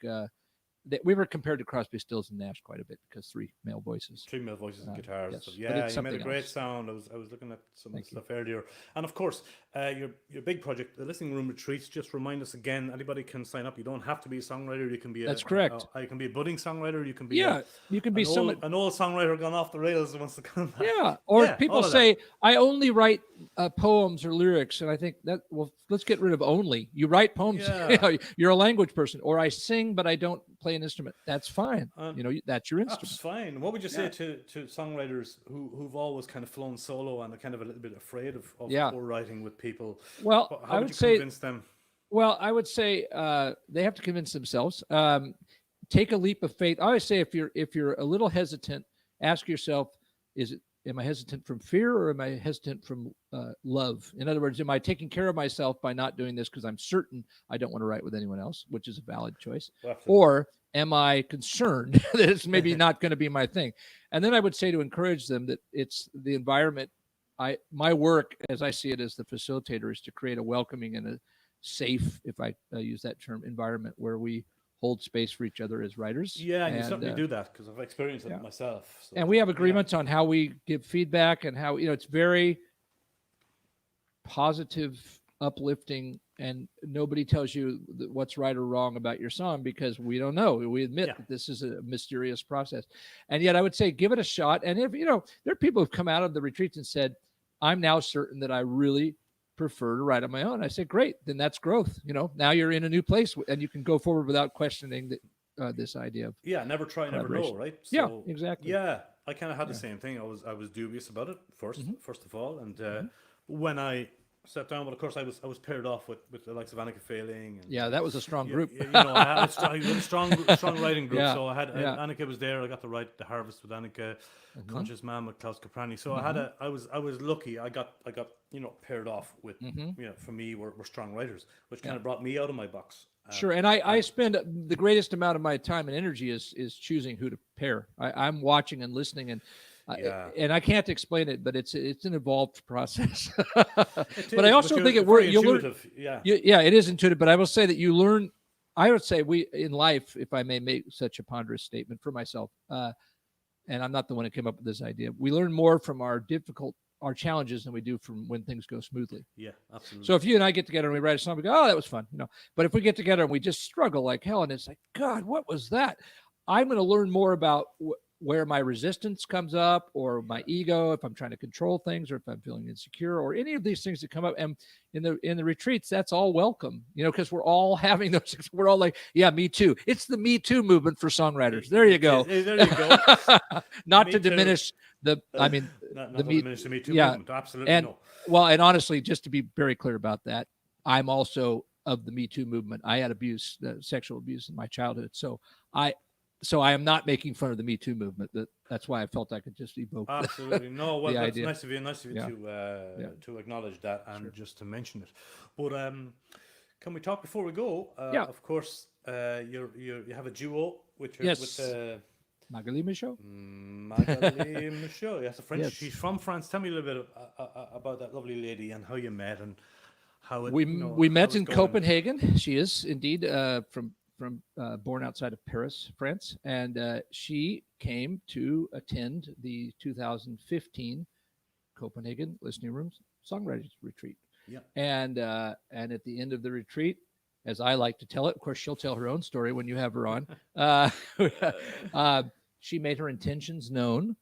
we were compared to Crosby, Stills, and Nash quite a bit because 3 male voices. 3 male voices and guitars. Yes. So, you made a great sound. I was looking at some stuff earlier. And of course, your big project, the Listening Room Retreats, just remind us again, anybody can sign up. You don't have to be a songwriter. You can be That's correct. You can be a budding songwriter. You can be you can be an old songwriter gone off the rails and wants to come back. Yeah. Or people say, I only write poems or lyrics. And I think that, well, let's get rid of only. You write poems. Yeah. You're a language person. Or I sing, but I don't play an instrument. That's fine. That's your instrument. That's fine. What would you say to songwriters who've always kind of flown solo and are kind of a little bit afraid of co-writing with people? Well, how would you convince them? Well, I would say they have to convince themselves. Take a leap of faith. I always say if you're a little hesitant, ask yourself, am I hesitant from fear or am I hesitant from love? In other words, am I taking care of myself by not doing this because I'm certain I don't want to write with anyone else, which is a valid choice? Absolutely. Or am I concerned that it's maybe not going to be my thing? And then I would say to encourage them that it's the environment. My work, as I see it as the facilitator, is to create a welcoming and a safe, if I use that term, environment where we hold space for each other as writers. Yeah, and you certainly do that because I've experienced it myself. So. And we have agreements on how we give feedback and how, it's very positive, uplifting, and nobody tells you what's right or wrong about your song because we don't know. We admit that this is a mysterious process. And yet I would say, give it a shot. And if, there are people who've come out of the retreats and said, I'm now certain that I really prefer to write on my own. I say, great, then that's growth. Now you're in a new place and you can go forward without questioning this idea of never try, never know, right? So, yeah, exactly. Yeah, I kind of had the same thing. I was dubious about it first of all, and when I sat down, but of course I was paired off with the likes of Annika Failing. And, that was a strong group. I had a strong writing group. So I had Annika was there. I got to write The Harvest with Annika, Conscious Man with Klaus Kaprani. So I was lucky. I got paired off with for me we're strong writers, which kind of brought me out of my box. Sure, and I spend the greatest amount of my time and energy is choosing who to pair. I'm watching and listening and. And I can't explain it, but it's an evolved process. But I also think you'll learn. It is intuitive. But I will say that you learn. I would say we in life, if I may make such a ponderous statement for myself, and I'm not the one who came up with this idea. We learn more from our challenges than we do from when things go smoothly. Yeah, absolutely. So if you and I get together and we write a song, we go, oh, that was fun, But if we get together and we just struggle like hell, and it's like, God, what was that? I'm going to learn more about where my resistance comes up, or my ego, if I'm trying to control things, or if I'm feeling insecure, or any of these things that come up. And in the retreats, that's all welcome, because we're all having those. We're all like, yeah, me too. It's the Me Too movement for songwriters. There you go. There you go. Not to diminish the Me Too movement. Absolutely no. Well, and honestly, just to be very clear about that, I'm also of the Me Too movement. I had sexual abuse in my childhood, so I am not making fun of the Me Too movement. That's why I felt I could just evoke. Absolutely no. Well, that's idea. Nice of you to acknowledge that and just to mention it. But can we talk before we go? Of course, you have a duo with Magali Michaud. Magali Michaud. Yes, a French. Yes. She's from France. Tell me a little bit about that lovely lady and how you met and how it. We met in Copenhagen. She is indeed from born outside of Paris, France, and she came to attend the 2015 Copenhagen Listening Room Songwriters Retreat. Yeah. And at the end of the retreat, as I like to tell it, of course, she'll tell her own story when you have her on. She made her intentions known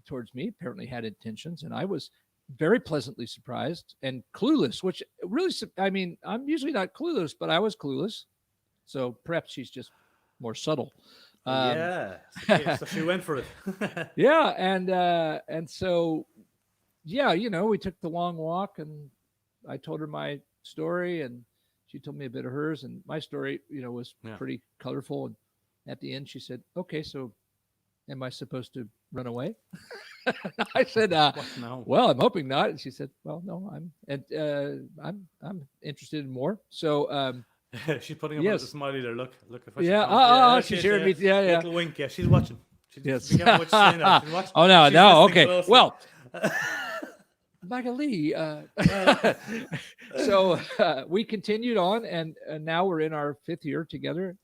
towards me. Apparently, had intentions, and I was very pleasantly surprised and clueless. Which really, I'm usually not clueless, but I was clueless. So perhaps she's just more subtle. So she went for it. Yeah, and so, we took the long walk, and I told her my story, and she told me a bit of hers, and my story, was pretty colorful. And at the end, she said, "Okay, so am I supposed to run away?" I said, no. "Well, I'm hoping not." And she said, "Well, no, I'm interested in more." So. She's putting up a smiley there. Look. She's hearing me. Yeah. Little wink. Yeah, she's watching. Yes. She's watching. Oh no. Okay. Closely. Well, Magali. So we continued on, and now we're in our 5th year together.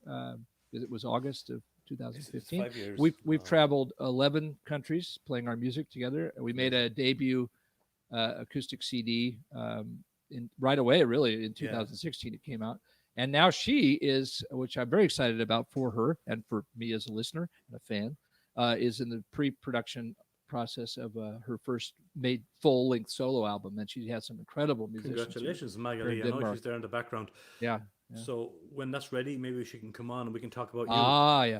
It was August of 2015. 5 years. We've traveled 11 countries playing our music together. We made a debut acoustic CD right away. Really, in 2016, it came out. And now she is, which I'm very excited about for her and for me as a listener and a fan, is in the pre-production process of her first made full-length solo album. And she has some incredible musicians. Congratulations, Magali. I know she's there in the background. Yeah. So when that's ready, maybe she can come on and we can talk about you. Yeah.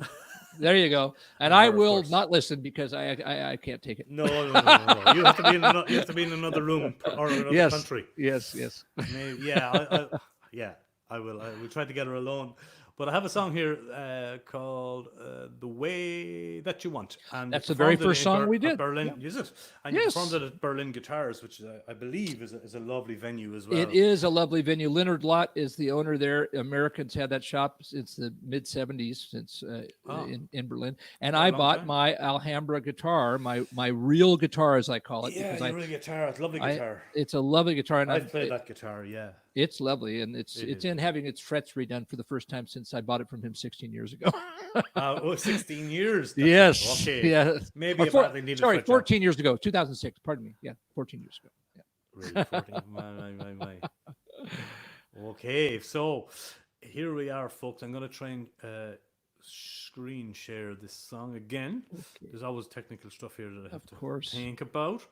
There you go. And I will not listen because I can't take it. No. You have to be in another room or another country. Yes. Maybe, I will. I will try to get her alone. But I have a song here called "The Way That You Want," and that's the very first song we did. Berlin, is it? And you performed it at Berlin Guitars, which I believe is a lovely venue as well. It is a lovely venue. Leonard Lott is the owner there. Americans had that shop since the mid '70s, in Berlin. And I bought my Alhambra guitar, my real guitar, as I call it. Yeah, real guitar. It's a lovely guitar. It's a lovely guitar, and I've played that guitar. Yeah. It's lovely, and it's in having its frets redone for the first time since I bought it from him 16 years ago. 16 years. Yes. Okay. Yeah. Maybe a badly needed. Sorry, 14 years ago, 2006. Pardon me. Yeah, 14 years ago. Yeah. Really, 14. my. Okay, so here we are, folks. I'm going to try and screen share this song again. Okay. There's always technical stuff here that I have to think about.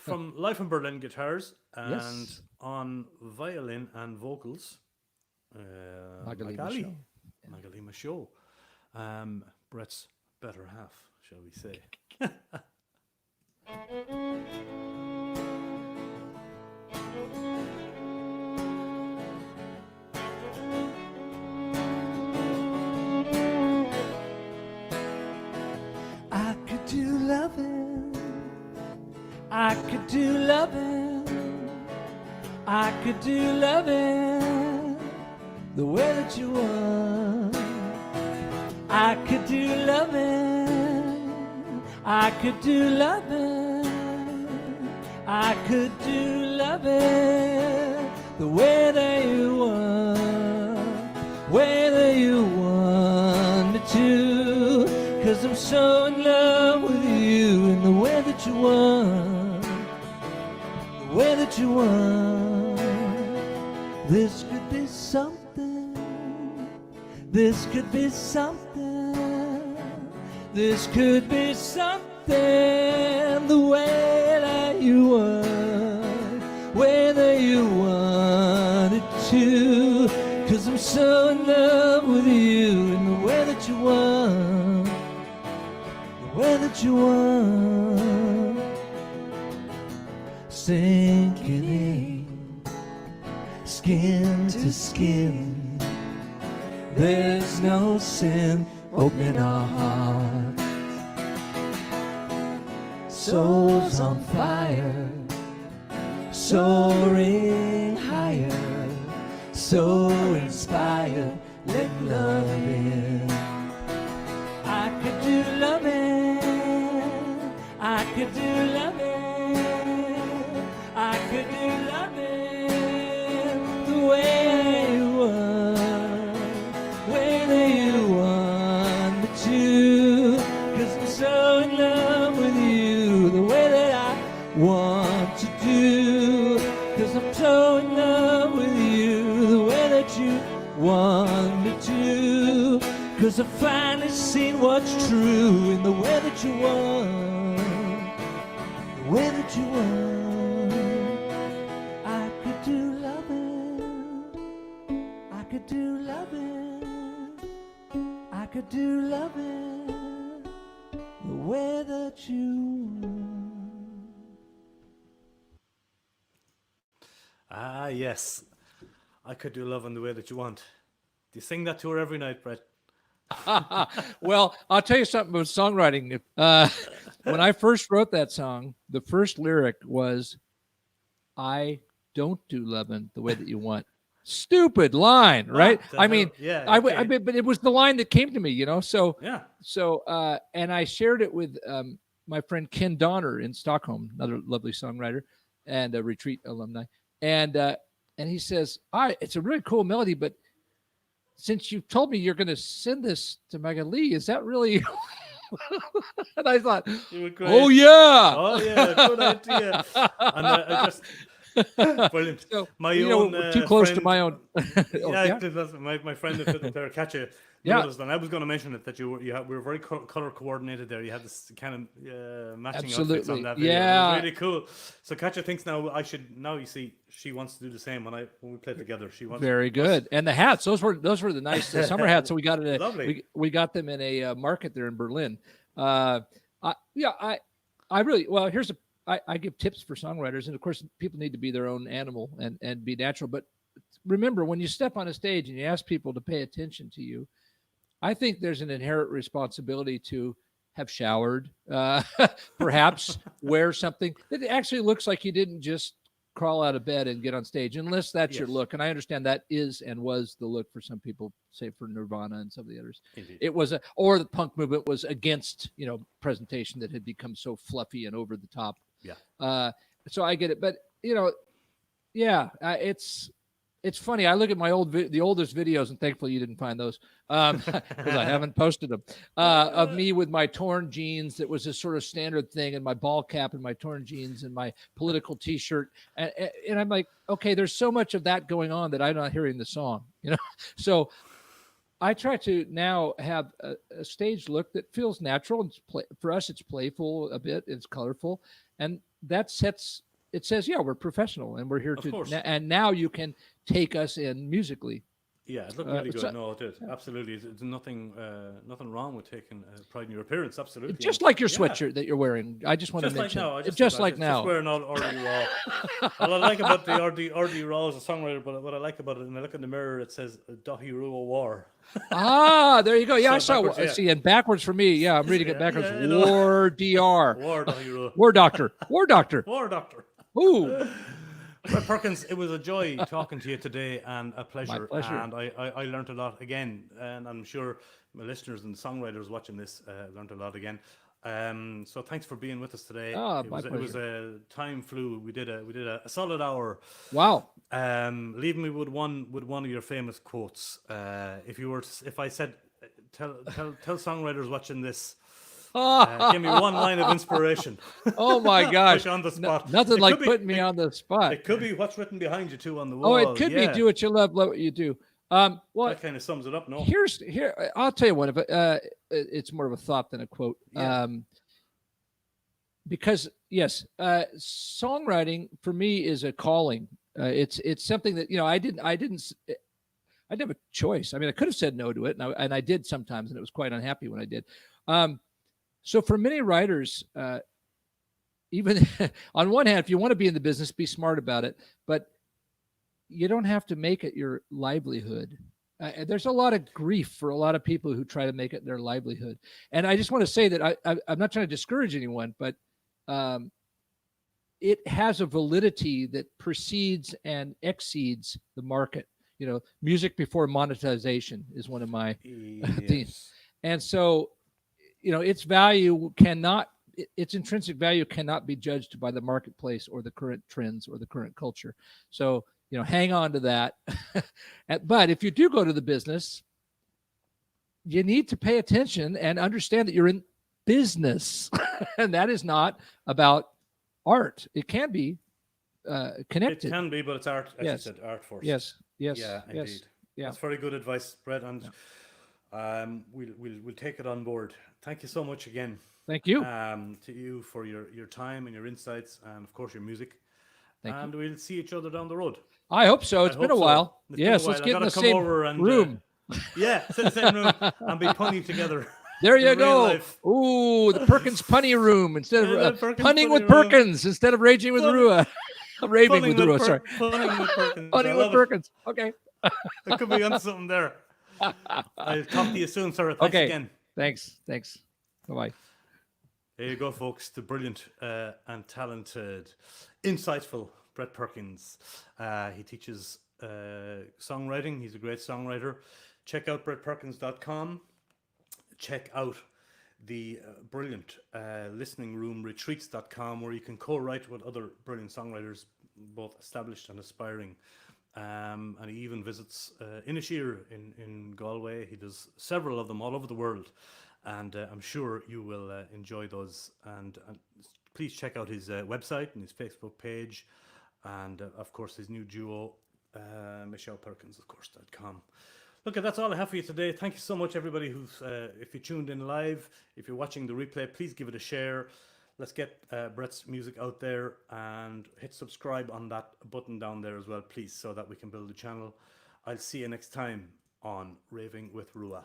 From Live in Berlin Guitars and on violin and vocals, Magali Michaud, Brett's better half, shall we say. I could do loving, I could do loving, I could do loving the way that you want. I could do loving, I could do loving, I could do loving the way that you want, way that you want me to, 'cause I'm so in love you want, the way that you want. This could be something, this could be something, this could be something, the way that you want, whether you want it to. 'Cause I'm so in love with you and the way that you want, the way that you want. Sinking in, skin to skin. There's no sin, opening our hearts. Souls on fire, soaring higher, so inspired, let love in. I could do loving, I could do loving, I could do loving the way you want, you want me to. 'Cause I'm so in love with you, the way that I want to do. 'Cause I'm so in love with you, the way that you want me to. 'Cause I've finally seen what's true in the way that you want, the way that you want. I could do loving, I could do loving, I could do loving the way that you want. Ah, yes. I could do love in the way that you want. Do you sing that to her every night, Brett? Well, I'll tell you something about songwriting. When I first wrote that song, the first lyric was, I don't do loving the way that you want. Stupid line, right? What the I hell? mean, Yeah, I okay. mean, but it was the line that came to me, you know? So, Yeah. and I shared it with my friend Ken Donner in Stockholm, another lovely songwriter and a Retreat alumni. And he says, it's a really cool melody, but since you told me you're going to send this to Megan Lee, is that really? And I thought, oh yeah, good idea. And I just brilliant. So, My you own know, too close to friend- my own. yeah, my friend that fit there, Katja. Yeah. Noticed, and I was going to mention it that we were very color coordinated there. You had this kind of matching outfits on Absolutely. that video. Yeah. It was really cool. So Katja thinks now you see she wants to do the same when we play together. She wants Very good. And the hats, those were the nice summer hats. So we got it. Lovely. We got them in a market there in Berlin. I really, well, I give tips for songwriters, and of course people need to be their own animal and be natural. But remember, when you step on a stage and you ask people to pay attention to you, I think there's an inherent responsibility to have showered, perhaps wear something that actually looks like you didn't just crawl out of bed and get on stage, unless that's your look. And I understand that is and was the look for some people, say for Nirvana and some of the others. Indeed. It was or the punk movement was against, presentation that had become so fluffy and over the top. Yeah. So I get it, but it's funny. I look at my the oldest videos, and thankfully you didn't find those because I haven't posted them, of me with my torn jeans. That was a sort of standard thing, and my ball cap and my torn jeans and my political T-shirt. And I'm like, okay, there's so much of that going on that I'm not hearing the song, So I try to now have a stage look that feels natural. And for us, it's playful a bit. It's colorful. And that it says, we're professional and we're here and now you can take us in musically. Yeah, it looked really good. No, it did. Absolutely. There's nothing wrong with taking pride in your appearance. Absolutely. Just like your sweatshirt that you're wearing. I just want to mention. Just like now. Just wearing all RWR. What I like about the RWR as a songwriter, but what I like about it, when I look in the mirror, it says RWR. There you go. Yeah, So I saw. See, and backwards for me. Yeah, I'm reading it backwards. War DR. War Doctor. War Doctor. Ooh. Brett Perkins, it was a joy talking to you today and a pleasure. My pleasure. And I learned a lot again, and I'm sure my listeners and songwriters watching this learned a lot again. So thanks for being with us today. It was a time flew. We did a solid hour. Wow. Leaving me with one of your famous quotes. If I said tell songwriters watching this Give me one line of inspiration. Oh my gosh. Push on the spot. Nothing It like could be- putting me on the spot. It could be what's written behind you too on the wall. Oh, it could be Yeah. do what you love what you do. Well, That kind of sums it up, no? here I'll tell you one. It's more of a thought than a quote. Yeah. Because yes, songwriting for me is a calling. It's something that I didn't have a choice. I mean, I could have said no to it, and I did sometimes, and it was quite unhappy when I did. So for many writers, even on one hand, if you want to be in the business, be smart about it, but you don't have to make it your livelihood. There's a lot of grief for a lot of people who try to make it their livelihood. And I just want to say that I'm not trying to discourage anyone, but it has a validity that precedes and exceeds the market. Music before monetization is one of my themes. And so, its value its intrinsic value cannot be judged by the marketplace or the current trends or the current culture. So, hang on to that. But if you do go to the business, you need to pay attention and understand that you're in business. And that is not about art. It can be connected. It can be, but it's art, as you said, art first. Yes. Yeah, indeed. Yes. Yeah. That's very good advice, Brett, and we'll take it on board. Thank you so much again. Thank you. To you for your time and your insights, and of course your music. Thank you. We'll see each other down the road. I hope so. It's been a while. Yes, let's get in the same room. Yeah, sit in the same room and be punny together. There you in real go. life. Ooh, the Perkins punny room instead of Perkins punning with punny room. Perkins instead of raging with Rua. Raving with Rua. Sorry, Punning with Perkins. punning with Perkins. Okay. There could be onto something there. I'll talk to you soon, sir. Thanks again. Thanks. Bye-bye. There you go, folks. The brilliant and talented, insightful Brett Perkins. He teaches songwriting. He's a great songwriter. Check out brettperkins.com. Check out the brilliant listening room retreats.com, where you can co-write with other brilliant songwriters, both established and aspiring. And he even visits Inisheer in Galway. He does several of them all over the world. And I'm sure you will enjoy those. And please check out his website and his Facebook page. And of course, his new duo, michelleperkins.com. Look, that's all I have for you today. Thank you so much, everybody who's, if you tuned in live, if you're watching the replay, please give it a share. Let's get Brett's music out there, and hit subscribe on that button down there as well, please, so that we can build the channel. I'll see you next time on Raving with Rua.